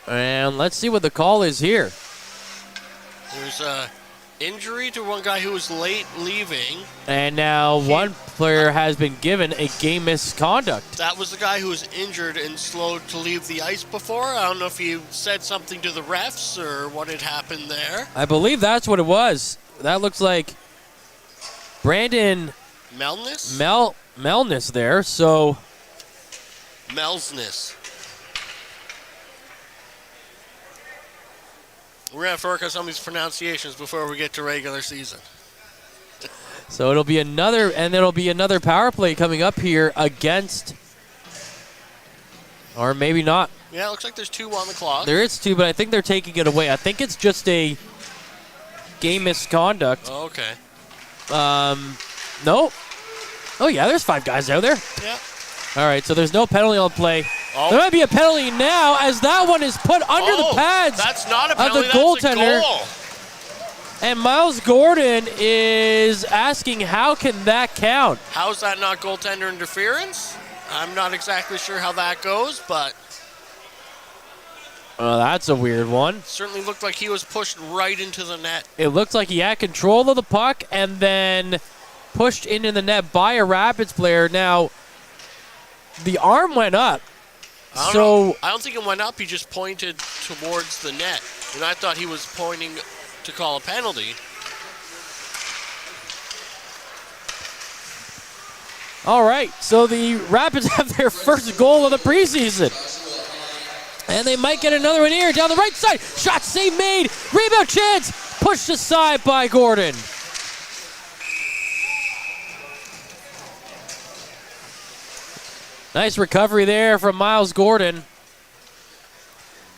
And let's see what the call is here. There's an injury to one guy who was late leaving. And now one player has been given a game misconduct. That was the guy who was injured and slowed to leave the ice before. I don't know if he said something to the refs or what had happened there. I believe that's what it was. That looks like Brandon Melness? Melness there, so Melsness. We're going to have to work on some of these pronunciations before we get to regular season. So it'll be another power play coming up here against, or maybe not. Yeah, it looks like there's 2 on the clock. There is 2, but I think they're taking it away. I think it's just a game misconduct. Oh, okay. No. Oh, yeah, there's 5 guys out there. Yeah. All right, so there's no penalty on play. Oh. There might be a penalty now as that one is put under the pads that's not a of penalty, the that's goaltender. a goal. And Miles Gordon is asking, how can that count? How's that not goaltender interference? I'm not exactly sure how that goes, but Oh, that's a weird one. certainly looked like he was pushed right into the net. It looked like he had control of the puck and then pushed into the net by a Rapids player. Now, the arm went up. I don't think it went up. He just pointed towards the net. And I thought he was pointing to call a penalty. All right, so the Rapids have their first goal of the preseason. And they might get another one here down the right side. Shot save made. Rebound chance. Pushed aside by Gordon. Nice recovery there from Miles Gordon.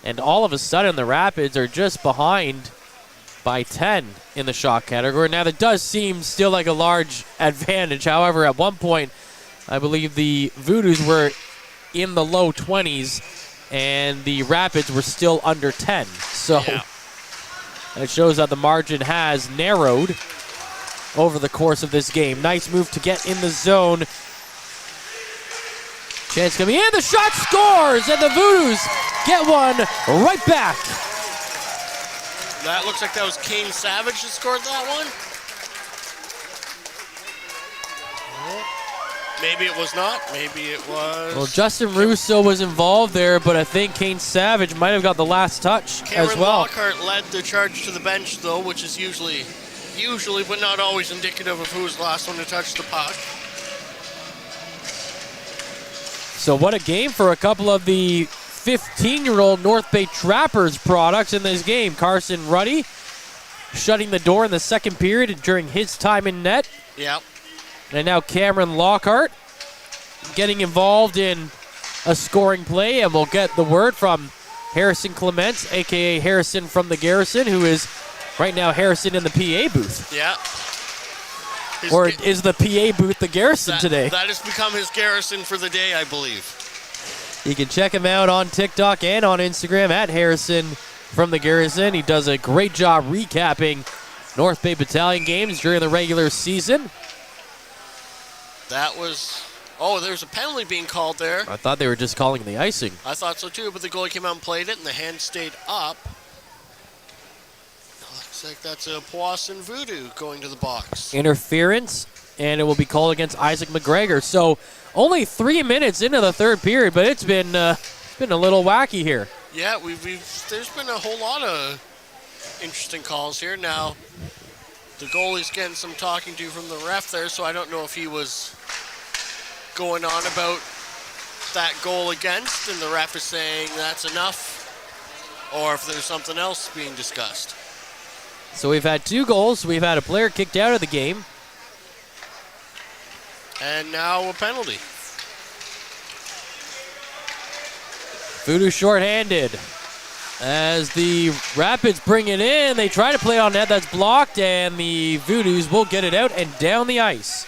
And all of a sudden, the Rapids are just behind by 10 in the shot category. Now, that does seem still like a large advantage. However, at one point, I believe the Voodoos were in the low 20s, and the Rapids were still under 10. So it shows that the margin has narrowed over the course of this game. Nice move to get in the zone. Chance coming in, the shot scores, and the Voodoos get one right back. That looks like that was Kane Savage that scored that one. Maybe it was not. Maybe it was. Well, Justin Russo was involved there, but I think Kane Savage might have got the last touch Cameron as well. Lockhart led the charge to the bench, though, which is usually, but not always indicative of who was the last one to touch the puck. So what a game for a couple of the 15-year-old North Bay Trappers products in this game. Carson Ruddy shutting the door in the second period during his time in net. Yep. And now Cameron Lockhart getting involved in a scoring play, and we'll get the word from Harrison Clements, a.k.a. Harrison from the Garrison, who is right now Harrison in the PA booth. Yeah. Or is the PA booth the Garrison today? That has become his Garrison for the day, I believe. You can check him out on TikTok and on Instagram at Harrison from the Garrison. He does a great job recapping North Bay Battalion games during the regular season. That was... Oh, there's a penalty being called there. I thought they were just calling the icing. I thought so too, but the goalie came out and played it, and the hand stayed up. Looks like that's a Powassan Voodoo going to the box. Interference, and it will be called against Isaac McGregor. So only 3 minutes into the third period, but it's been a little wacky here. Yeah, there's been a whole lot of interesting calls here. Now, the goalie's getting some talking to from the ref there, so I don't know if he was going on about that goal against, and the ref is saying that's enough, or if there's something else being discussed. So we've had 2 goals. We've had a player kicked out of the game. And now a penalty. Voodoo shorthanded. As the Rapids bring it in, they try to play on net. That's blocked, and the Voodoos will get it out and down the ice.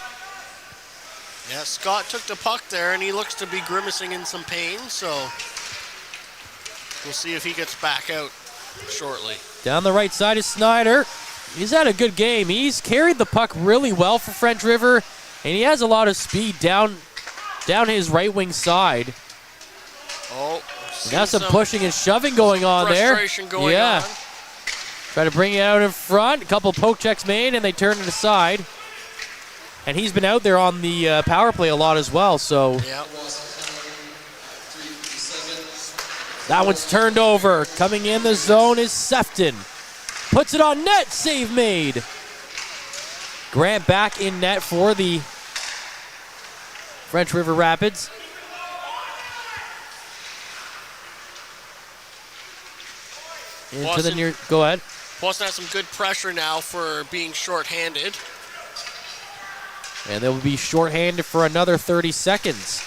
Yeah, Scott took the puck there, and he looks to be grimacing in some pain, so we'll see if he gets back out shortly. Down the right side is Snyder. He's had a good game. He's carried the puck really well for French River, and he has a lot of speed down his right wing side. Oh, now some pushing and shoving going on there. Frustration going on. Try to bring it out in front. A couple poke checks made, and they turn it aside. And he's been out there on the power play a lot as well, so. Yeah. That one's turned over. Coming in the zone is Sefton. Puts it on net. Save made. Grant back in net for the French River Rapids. Into the near. Go ahead. Powassan has some good pressure now for being shorthanded. And they will be shorthanded for another 30 seconds.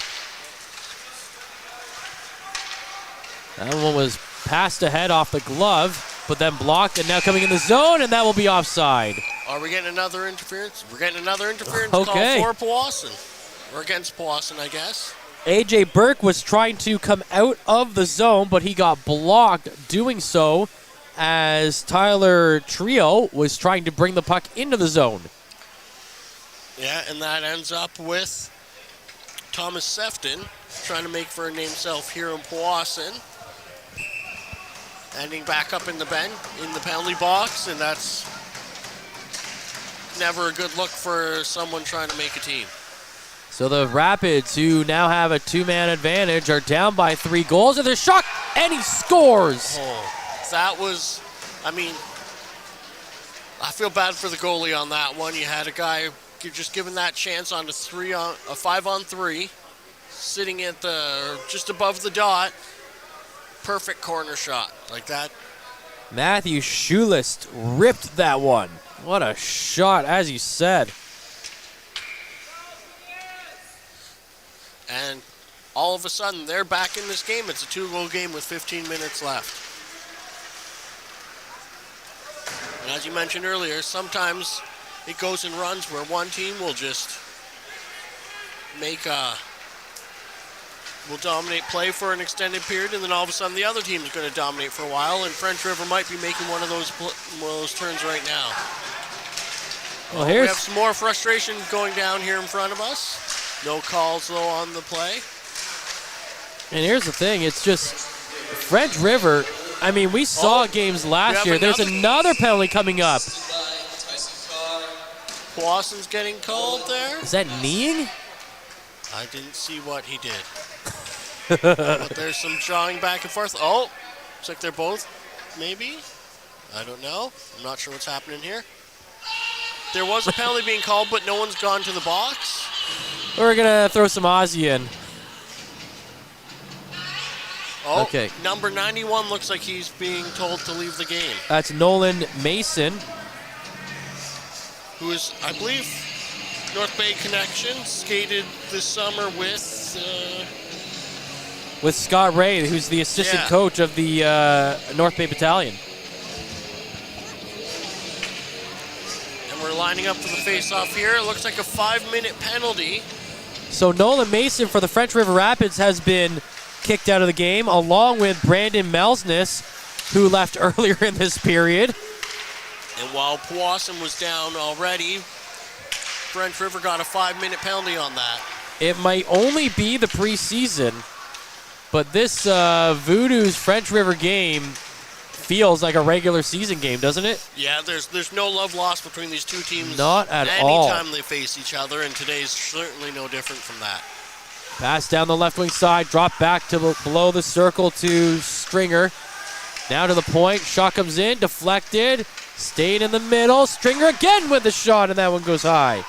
That one was passed ahead off the glove, but then blocked, and now coming in the zone, and that will be offside. Are we getting another interference? We're getting another interference Okay. call for Powassan. Or against Powassan, I guess. AJ Burke was trying to come out of the zone, but he got blocked doing so as Tyler Trio was trying to bring the puck into the zone. Yeah, and that ends up with Thomas Sefton trying to make for a name self here in Powassan. Ending back up in the penalty box, and that's never a good look for someone trying to make a team. So the Rapids, who now have a 2-man advantage, are down by 3 goals, and they're shot, and he scores. Oh, that was, I mean, I feel bad for the goalie on that one. You had a guy just given that chance on a 5-on-3, sitting at just above the dot. Perfect corner shot like that. Matthew Schulist ripped that one. What a shot, as you said. And all of a sudden, they're back in this game. It's a 2-goal game with 15 minutes left. And as you mentioned earlier, sometimes it goes in runs where one team will just will dominate play for an extended period, and then all of a sudden the other team is going to dominate for a while, and French River might be making one of those turns right now. Well, We have some more frustration going down here in front of us. No calls, though, on the play. And here's the thing, it's just French River, I mean, we saw games last year. There's another penalty coming up. Powassan's getting called there. Is that kneeing? I didn't see what he did. But there's some jawing back and forth. Oh, looks like they're both, maybe? I don't know. I'm not sure what's happening here. There was a penalty being called, but no one's gone to the box. We're going to throw some Aussie in. Oh, Okay. number 91 looks like he's being told to leave the game. That's Nolan Mason. Who is, I believe, North Bay Connection, skated this summer With Scott Ray, who's the assistant coach of the North Bay Battalion. And we're lining up for the face-off here. It looks like a 5-minute penalty. So Nolan Mason for the French River Rapids has been kicked out of the game, along with Brandon Melsness, who left earlier in this period. And while Powassan was down already, French River got a 5-minute penalty on that. It might only be the preseason, but this Voodoos French River game feels like a regular season game, doesn't it? Yeah, there's no love lost between these two teams. Not at all. Anytime they face each other, and today's certainly no different from that. Pass down the left wing side, drop back to below the circle to Stringer. Now to the point, shot comes in, deflected, stayed in the middle. Stringer again with the shot, and that one goes high.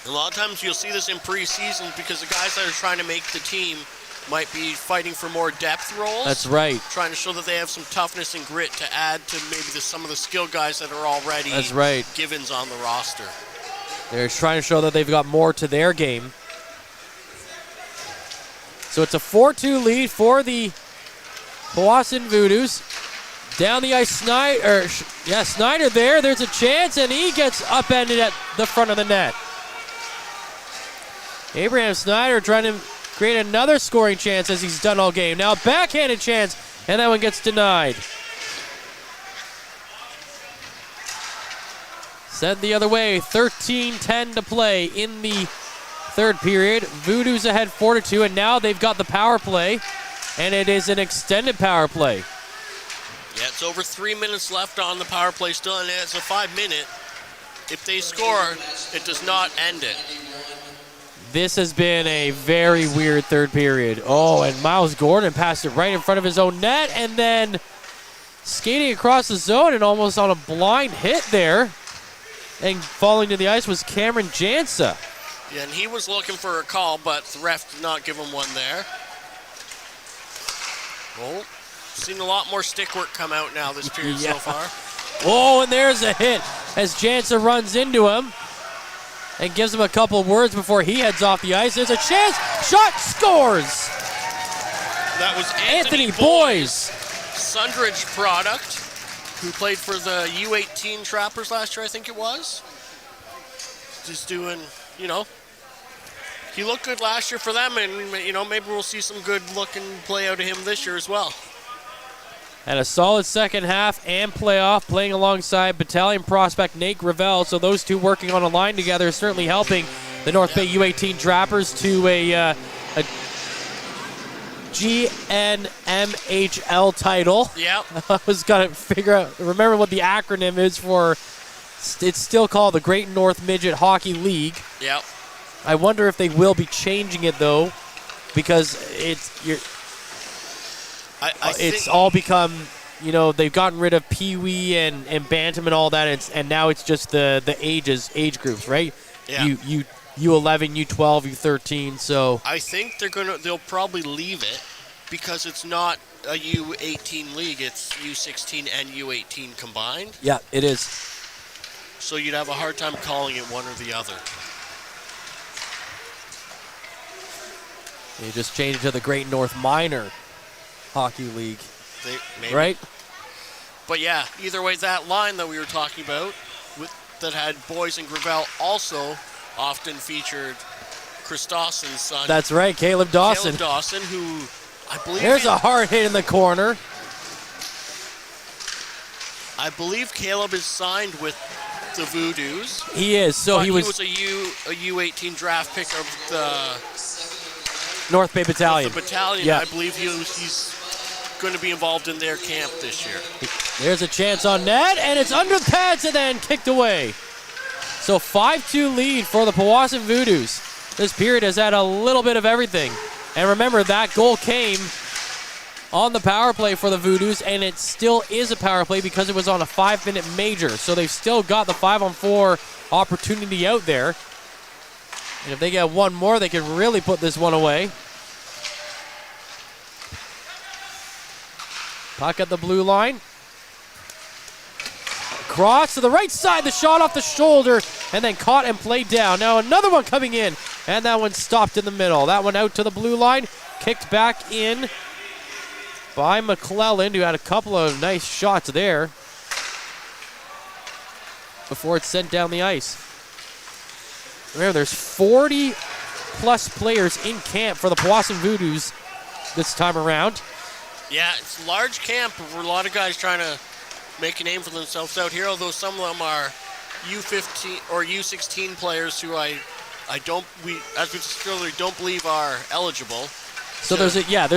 A lot of times you'll see this in preseason because the guys that are trying to make the team might be fighting for more depth roles. That's right. Trying to show that they have some toughness and grit to add to maybe some of the skill guys that are already That's right. givens on the roster. They're trying to show that they've got more to their game. So it's a 4-2 lead for the Powassan Voodoos. Down the ice, Snyder there. There's a chance, and he gets upended at the front of the net. Abraham Snyder trying to create another scoring chance as he's done all game. Now a backhanded chance, and that one gets denied. Sent the other way, 13-10 to play in the third period. Voodoos ahead 4-2, and now they've got the power play, and it is an extended power play. Yeah, it's over 3 minutes left on the power play still, and it's a 5-minute. If they score, it does not end it. This has been a very weird third period. Oh, and Miles Gordon passed it right in front of his own net, and then skating across the zone and almost on a blind hit there. And falling to the ice was Cameron Jansa. Yeah, and he was looking for a call, but the ref did not give him one there. Well, seen a lot more stick work come out now this period so far. Oh, and there's a hit as Jansa runs into him and gives him a couple of words before he heads off the ice. There's a chance. Shot, scores. That was Anthony Boyes. Sundridge product, who played for the U18 Trappers last year, I think it was. Just doing, he looked good last year for them, and, maybe we'll see some good looking play out of him this year as well. Had a solid second half and playoff, playing alongside battalion prospect Nate Gravel. So those two working on a line together is certainly helping the North Bay U18 Trappers to a GNMHL title. Yeah. I was going to remember what the acronym is for. It's still called the Great North Midget Hockey League. Yep. I wonder if they will be changing it, though, because it's all become, they've gotten rid of Pee Wee and Bantam and all that, and now it's just the age groups, right? Yeah. U11, U12, U13. So I think they'll probably leave it because it's not a U18 league; it's U16 and U18 combined. Yeah, it is. So you'd have a hard time calling it one or the other. You just change it to the Great North Minor Hockey League, Maybe. right? But yeah, either way, that line that we were talking about that had Boyes and Gravel also often featured Chris Dawson's son. That's right, Caleb Dawson. Caleb Dawson, who I believe... There's a hard hit in the corner. I believe Caleb is signed with the Voodoos. He is. So he was a U18 draft pick of the North Bay Battalion. The battalion. Yeah. I believe he's going to be involved in their camp this year. There's a chance on net, and it's under the pads and then kicked away. So 5-2 lead for the Powassan Voodoos. This period has had a little bit of everything. And remember, that goal came on the power play for the Voodoos, and it still is a power play because it was on a 5-minute major. So they've still got the 5-on-4 opportunity out there. And if they get one more, they can really put this one away. Puck at the blue line. Cross to the right side, the shot off the shoulder, and then caught and played down. Now another one coming in, and that one stopped in the middle. That one out to the blue line, kicked back in by McClellan, who had a couple of nice shots there before it's sent down the ice. Remember, there's 40-plus players in camp for the Powassan Voodoos this time around. Yeah, it's a large camp. A lot of guys trying to make a name for themselves out here, although some of them are U15 or U16 players who as we discussed earlier, don't believe are eligible. So there's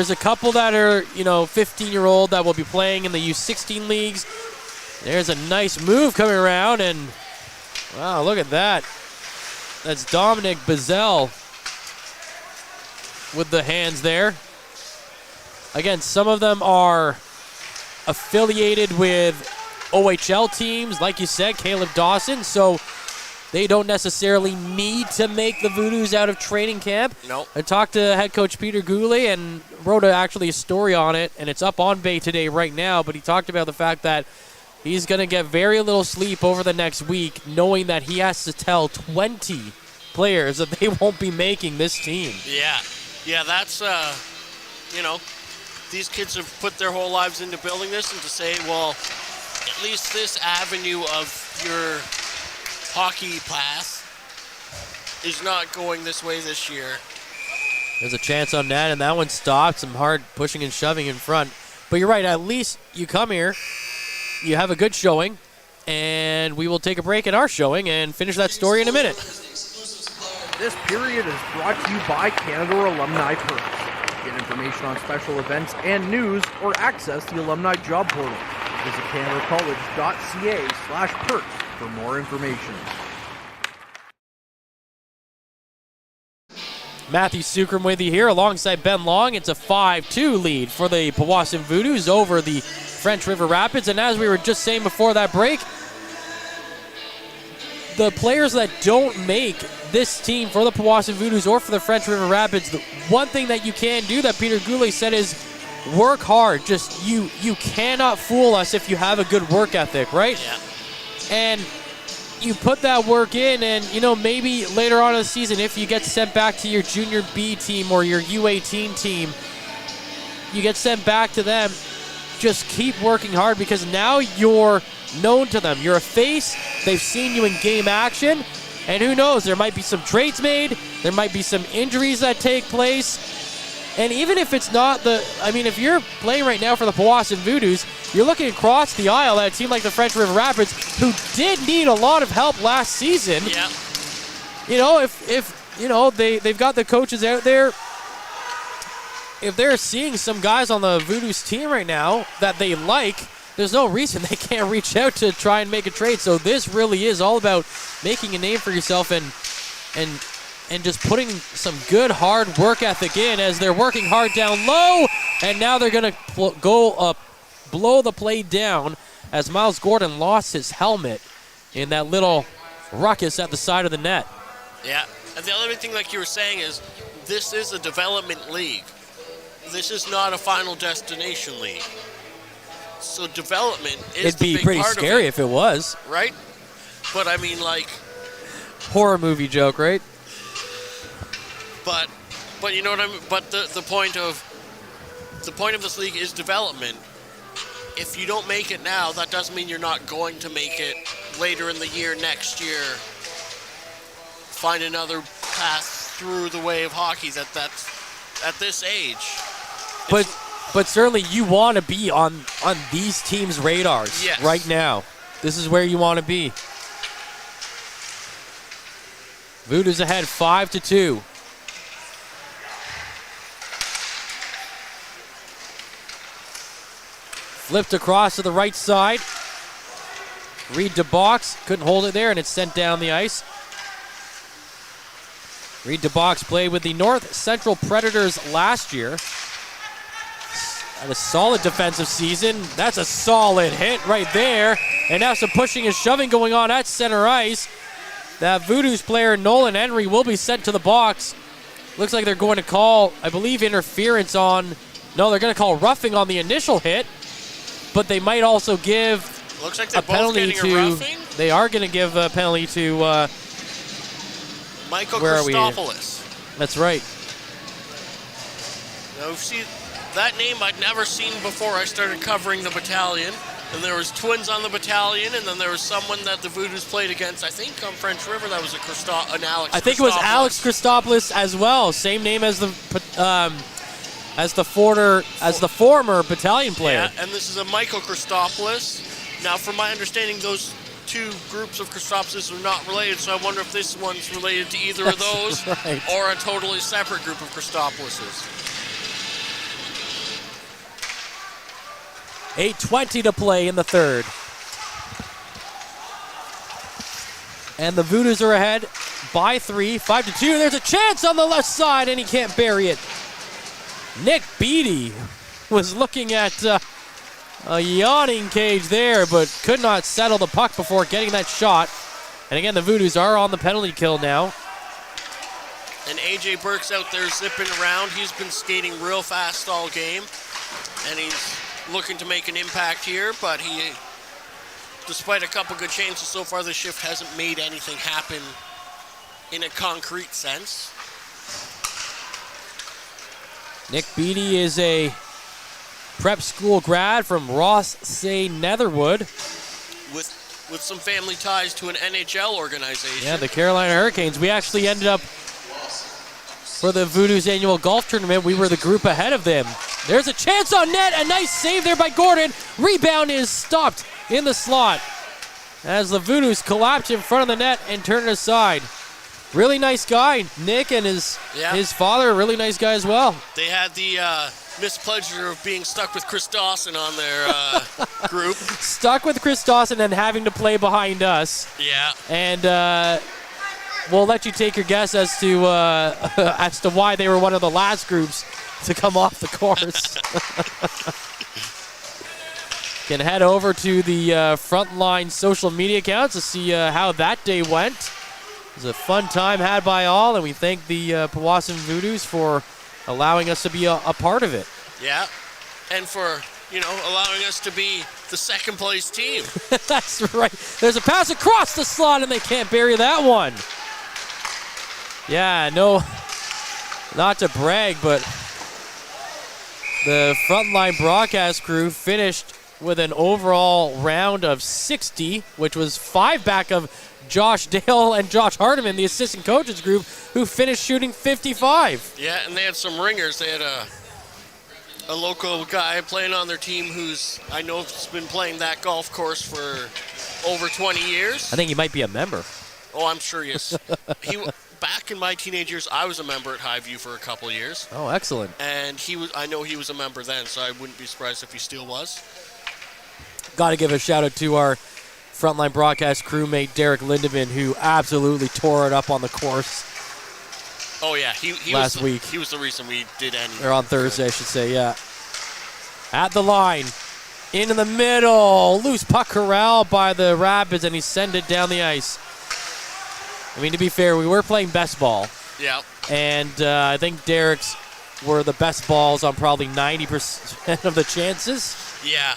a couple that are 15-year-old that will be playing in the U16 leagues. There's a nice move coming around, and wow, look at that. That's Dominic Bazell with the hands there. Again, some of them are affiliated with OHL teams, like you said, Caleb Dawson, so they don't necessarily need to make the Voodoos out of training camp. Nope. I talked to head coach Peter Goulet and wrote actually a story on it, and it's up on Bay today right now, but he talked about the fact that he's going to get very little sleep over the next week, knowing that he has to tell 20 players that they won't be making this team. Yeah, that's, these kids have put their whole lives into building this, and to say, well, at least this avenue of your hockey path is not going this way this year. There's a chance on that, and that one stopped. Some hard pushing and shoving in front. But you're right, at least you come here, you have a good showing, and we will take a break in our showing and finish that story in a minute. This period is brought to you by Canada Alumni Perks. Get information on special events and news, or access the Alumni Job Portal. Visit canadacollege.ca/perks for more information. Matthew Sucrum with you here alongside Ben Long. It's a 5-2 lead for the Powassan Voodoos over the French River Rapids. And as we were just saying before that break, the players that don't make this team for the Powassan Voodoos or for the French River Rapids, the one thing that you can do that Peter Goulet said is work hard. Just you cannot fool us if you have a good work ethic, right? Yeah. And you put that work in, and maybe later on in the season, if you get sent back to your junior B team or your U18 team, you get sent back to them. Just keep working hard, because now you're known to them. You're a face. They've seen you in game action, and who knows, there might be some trades made. There might be some injuries that take place. And even if it's not if you're playing right now for the Powassan Voodoos, you're looking across the aisle at a team like the French River Rapids, who did need a lot of help last season. Yeah. If they've got the coaches out there, if they're seeing some guys on the Voodoos team right now that they like, there's no reason they can't reach out to try and make a trade. So this really is all about making a name for yourself and just putting some good hard work ethic in, as they're working hard down low, and now they're going to go up, blow the play down, as Miles Gordon lost his helmet in that little ruckus at the side of the net. Yeah, and the other thing, like you were saying, is this is a development league. This is not a final destination league. So development is It'd be the big pretty part scary of if it was. Right? But I mean, horror movie joke, right? But you know what I mean? But the point of this league is development. If you don't make it now, that doesn't mean you're not going to make it later in the year, next year. Find another path through the way of hockey that's at this age. But certainly you want to be on these teams' radars right now. This is where you want to be. Voodoos ahead 5-2. Flipped across to the right side. Reed to box. Couldn't hold it there, and it's sent down the ice. Reed to box played with the North Central Predators last year. Had a solid defensive season. That's a solid hit right there. And now some pushing and shoving going on at center ice. That Voodoos player, Nolan Henry, will be sent to the box. Looks like they're going to call, I believe, interference on... No, they're going to call roughing on the initial hit. but they might also give Looks like a they're both penalty getting a to. roughing. They are going to give a penalty to. Michael Where are we? Christopoulos. That's right. Now, see, that name I'd never seen before I started covering the battalion. And there was twins on the battalion, and then there was someone that the Voodoos played against, I think on French River, that was an Alex I think it was Alex Christopoulos as well. Same name as the former battalion player. Yeah, and this is a Michael Christopoulos. Now, from my understanding, those two groups of Christopoulos are not related, so I wonder if this one's related to either of those right. or a totally separate group of Christopouloses. 8:20 to play in the third. And the Voodoos are ahead by 3, 5-2. There's a chance on the left side, and he can't bury it. Nick Beattie was looking at a yawning cage there, but could not settle the puck before getting that shot. And again, the Voodoos are on the penalty kill now. And AJ Burke's out there zipping around. He's been skating real fast all game, and he's looking to make an impact here, but he, despite a couple good chances so far, the shift hasn't made anything happen in a concrete sense. Nick Beattie is a prep school grad from Ross Say Netherwood. With some family ties to an NHL organization. Yeah, the Carolina Hurricanes. We actually ended up, for the Voodoos annual golf tournament, we were the group ahead of them. There's a chance on net. A nice save there by Gordon. Rebound is stopped in the slot as the Voodoos collapse in front of the net and turn it aside. Really nice guy. Nick and his father, really nice guy as well. They had the mispleasure of being stuck with Chris Dawson on their group. Stuck with Chris Dawson and having to play behind us. Yeah. And we'll let you take your guess as to why they were one of the last groups to come off the course. Can head over to the Frontline social media accounts to see how that day went. It was a fun time had by all, and we thank the Powassan Voodoos for allowing us to be a part of it. Yeah, and for, allowing us to be the second place team. That's right. There's a pass across the slot, and they can't bury that one. Yeah, no, not to brag, but the Frontline broadcast crew finished with an overall round of 60, which was 5 back of Josh Dale and Josh Hardiman, the assistant coaches group, who finished shooting 55. Yeah, and they had some ringers. They had a local guy playing on their team who's, I know, has been playing that golf course for over 20 years. I think he might be a member. Oh, I'm sure he is. Back in my teenage years, I was a member at Highview for a couple of years. Oh, excellent. And I know he was a member then, so I wouldn't be surprised if he still was. Got to give a shout out to our Frontline broadcast crewmate Derek Lindemann, who absolutely tore it up on the course. Oh yeah, he last week. He was the reason we did anything. Or on Thursday, I should say, yeah. At the line, into the middle, loose puck corralled by the Rapids, and he sent it down the ice. I mean, to be fair, we were playing best ball. Yeah. And I think Derek's were the best balls on probably 90% of the chances. Yeah.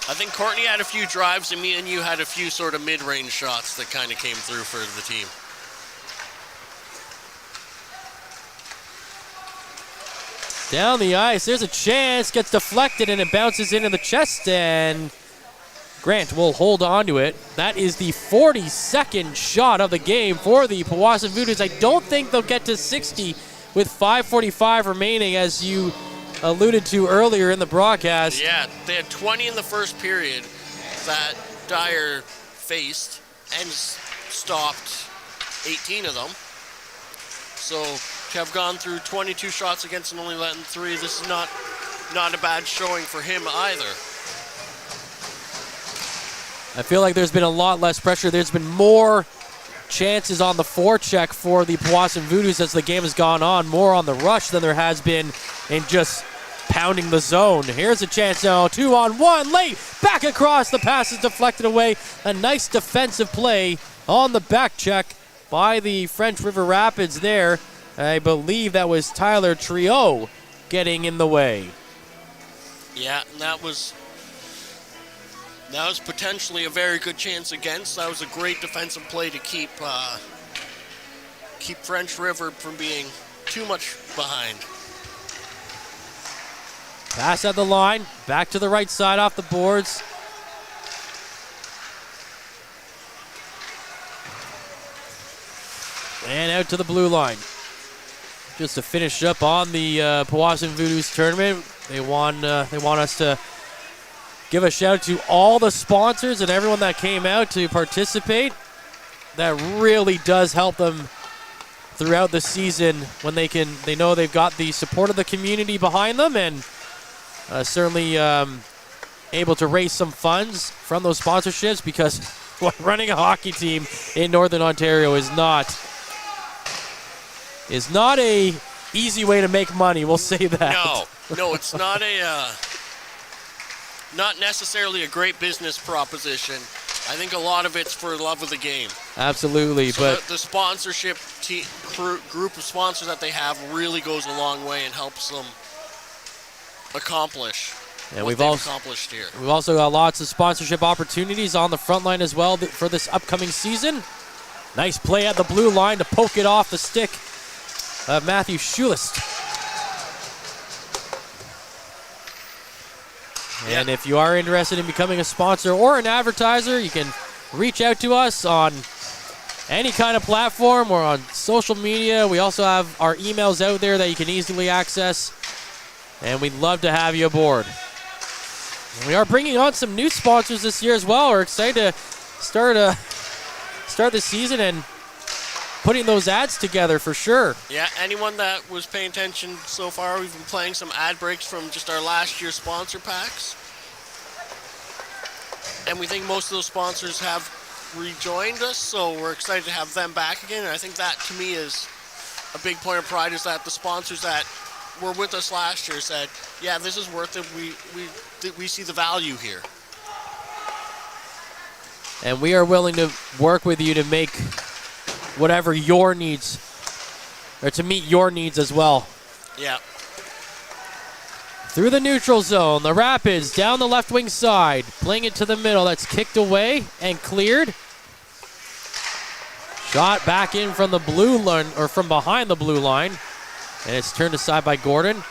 I think Courtney had a few drives, and me and you had a few sort of mid-range shots that kind of came through for the team. Down the ice, there's a chance, gets deflected, and it bounces into the chest, and Grant will hold on to it. That is the 42nd shot of the game for the Powassan Voodoos. I don't think they'll get to 60 with 5:45 remaining, as you alluded to earlier in the broadcast. Yeah, they had 20 in the first period that Dyer faced and stopped 18 of them. So to have gone through 22 shots against and only letting 3, this is not a bad showing for him either. I feel like there's been a lot less pressure. There's been more chances on the forecheck for the Powassan Voodoos as the game has gone on, more on the rush than there has been in just pounding the zone. Here's a chance now, 2-on-1, late, back across, the pass is deflected away. A nice defensive play on the back check by the French River Rapids there. I believe that was Tyler Trio getting in the way. Yeah, and that was potentially a very good chance against. That was a great defensive play to keep French River from being too much behind. Pass at the line, back to the right side off the boards. And out to the blue line. Just to finish up on the Powassan Voodoos tournament, they want us to give a shout out to all the sponsors and everyone that came out to participate. That really does help them throughout the season when they know they've got the support of the community behind them, and certainly able to raise some funds from those sponsorships, because running a hockey team in Northern Ontario is not a easy way to make money. We'll say that. No, it's not not necessarily a great business proposition. I think a lot of it's for love of the game. Absolutely, so but the sponsorship group of sponsors that they have really goes a long way and helps them accomplish what they've accomplished here. We've also got lots of sponsorship opportunities on the front line as well for this upcoming season. Nice play at the blue line to poke it off the stick of Matthew Schulist. And if you are interested in becoming a sponsor or an advertiser, you can reach out to us on any kind of platform or on social media. We also have our emails out there that you can easily access, and we'd love to have you aboard. And we are bringing on some new sponsors this year as well. We're excited to start the season and putting those ads together for sure. Yeah, anyone that was paying attention so far, we've been playing some ad breaks from just our last year's sponsor packs. And we think most of those sponsors have rejoined us, so we're excited to have them back again. And I think that, to me, is a big point of pride, is that the sponsors that were with us last year said, yeah, this is worth it. We see the value here. And we are willing to work with you to make whatever your needs, or to meet your needs as well. Yeah. Through the neutral zone, the Rapids down the left wing side, playing it to the middle. That's kicked away and cleared. Shot back in from the blue line, or from behind the blue line, and it's turned aside by Gordon.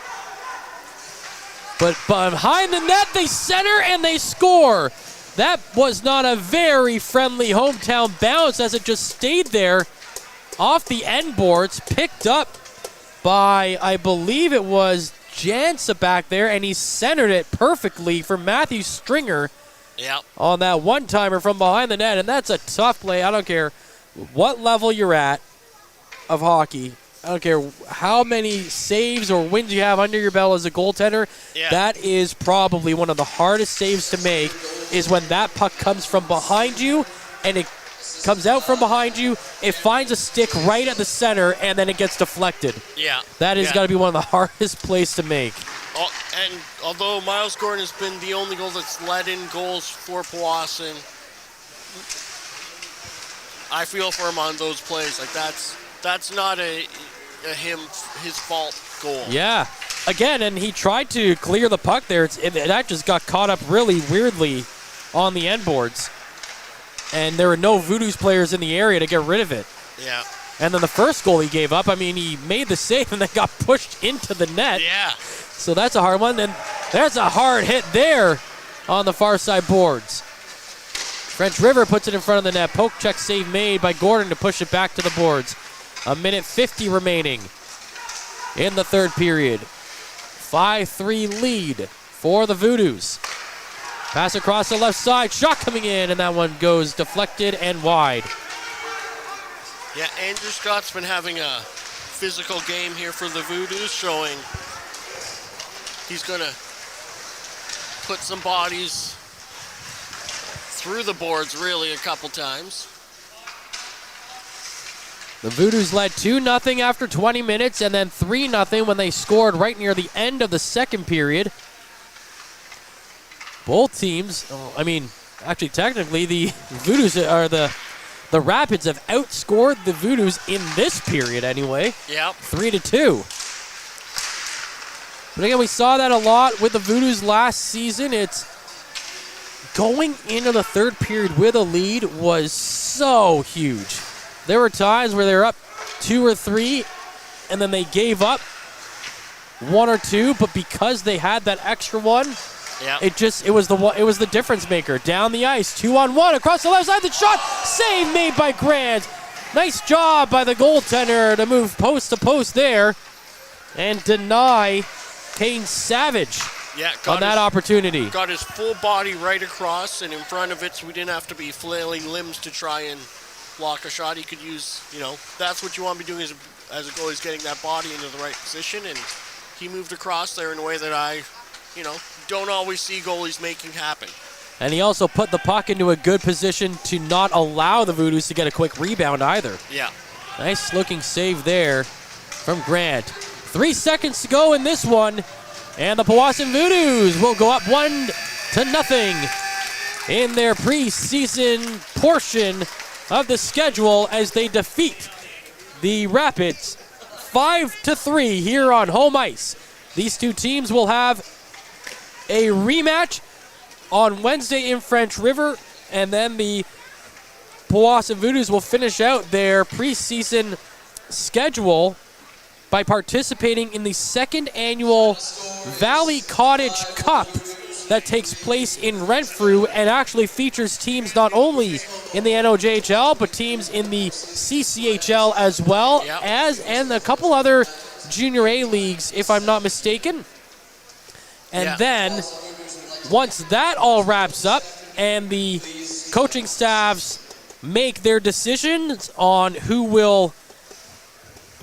But behind the net, they center and they score. That was not a very friendly hometown bounce, as it just stayed there off the end boards, picked up by, I believe it was Jansa back there, and he centered it perfectly for Matthew Stringer on that one-timer from behind the net, and that's a tough play. I don't care what level you're at of hockey. I don't care how many saves or wins you have under your belt as a goaltender. Yeah. That is probably one of the hardest saves to make, is when that puck comes from behind you and it comes out from behind you, it finds a stick right at the center, and then it gets deflected. Yeah. That has got to be one of the hardest plays to make. And although Miles Gordon has been the only goal that's let in goals for Powassan, I feel for him on those plays. Like, that's not his fault goal. Yeah. Again, and he tried to clear the puck there. That just got caught up really weirdly on the end boards. And there were no Voodoos players in the area to get rid of it. Yeah. And then the first goal he gave up, I mean, he made the save and then got pushed into the net. Yeah. So that's a hard one. And there's a hard hit there on the far side boards. French River puts it in front of the net. Poke check save made by Gordon to push it back to the boards. A minute 50 remaining in the third period. 5-3 lead for the Voodoos. Pass across the left side. Shot coming in, and that one goes deflected and wide. Yeah, Andrew Scott's been having a physical game here for the Voodoos, showing he's going to put some bodies through the boards really a couple times. The Voodoos led 2-0 after 20 minutes, and then 3-0 when they scored right near the end of the second period. Both teams, actually technically the Voodoos are the Rapids have outscored the Voodoos in this period anyway. Yep. 3-2. But again, we saw that a lot with the Voodoos last season. It's going into the third period with a lead was so huge. There were times where they were up 2 or 3, and then they gave up 1 or 2. But because they had that extra one, it was the difference maker. Down the ice, 2-on-1 across the left side. The shot, save made by Grant. Nice job by the goaltender to move post to post there and deny Kane Savage on that opportunity. Got his full body right across and in front of it, so we didn't have to be flailing limbs to try and block a shot. He could use, that's what you want to be doing as a goalie, is getting that body into the right position, and he moved across there in a way that I, don't always see goalies making happen. And he also put the puck into a good position to not allow the Voodoos to get a quick rebound either. Yeah. Nice looking save there from Grant. 3 seconds to go in this one, and the Powassan Voodoos will go up 1-0 in their preseason portion of the schedule as they defeat the Rapids 5-3 here on home ice. These two teams will have a rematch on Wednesday in French River, and then the Powassan Voodoos will finish out their preseason schedule by participating in the second annual Valley Cottage Cup that takes place in Renfrew and actually features teams not only in the NOJHL but teams in the CCHL as well and a couple other Junior A leagues, if I'm not mistaken. And then once that all wraps up and the coaching staffs make their decisions on who will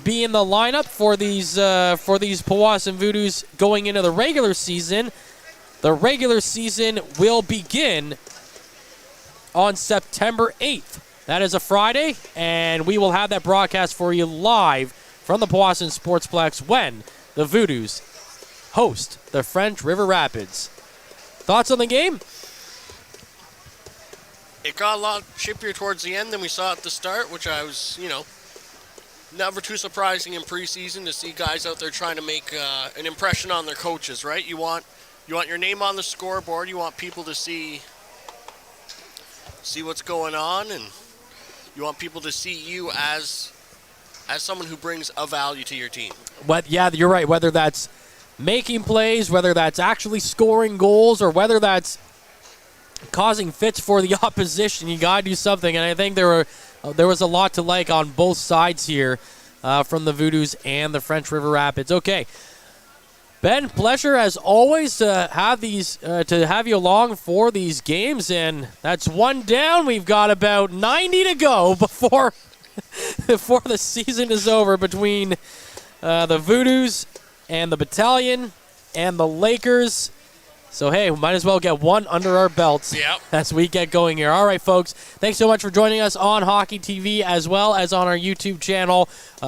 be in the lineup for these Powassan Voodoos going into the regular season will begin on September 8th. That is a Friday, and we will have that broadcast for you live from the Powassan Sportsplex when the Voodoos host the French River Rapids. Thoughts on the game? It got a lot chippier towards the end than we saw at the start, which I was, never too surprising in preseason to see guys out there trying to make an impression on their coaches, right? You want your name on the scoreboard. You want people to see what's going on, and you want people to see you as someone who brings a value to your team. But yeah, you're right. Whether that's making plays, whether that's actually scoring goals, or whether that's causing fits for the opposition, you got to do something. And I think there was a lot to like on both sides here from the Voodoos and the French River Rapids. Okay, Ben, pleasure as always to have you along for these games, and that's one down. We've got about 90 to go before the season is over between the Voodoos and the Battalion and the Lakers. So, hey, we might as well get one under our belts as we get going here. All right, folks, thanks so much for joining us on Hockey TV as well as on our YouTube channel.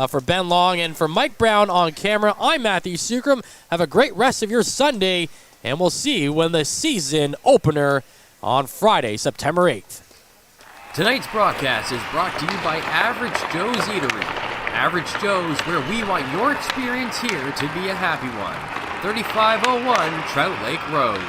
For Ben Long and for Mike Brown on camera, I'm Matthew Sucrum. Have a great rest of your Sunday, and we'll see you when the season opener on Friday, September 8th. Tonight's broadcast is brought to you by Average Joe's Eatery. Average Joe's, where we want your experience here to be a happy one. 3501 Trout Lake Road.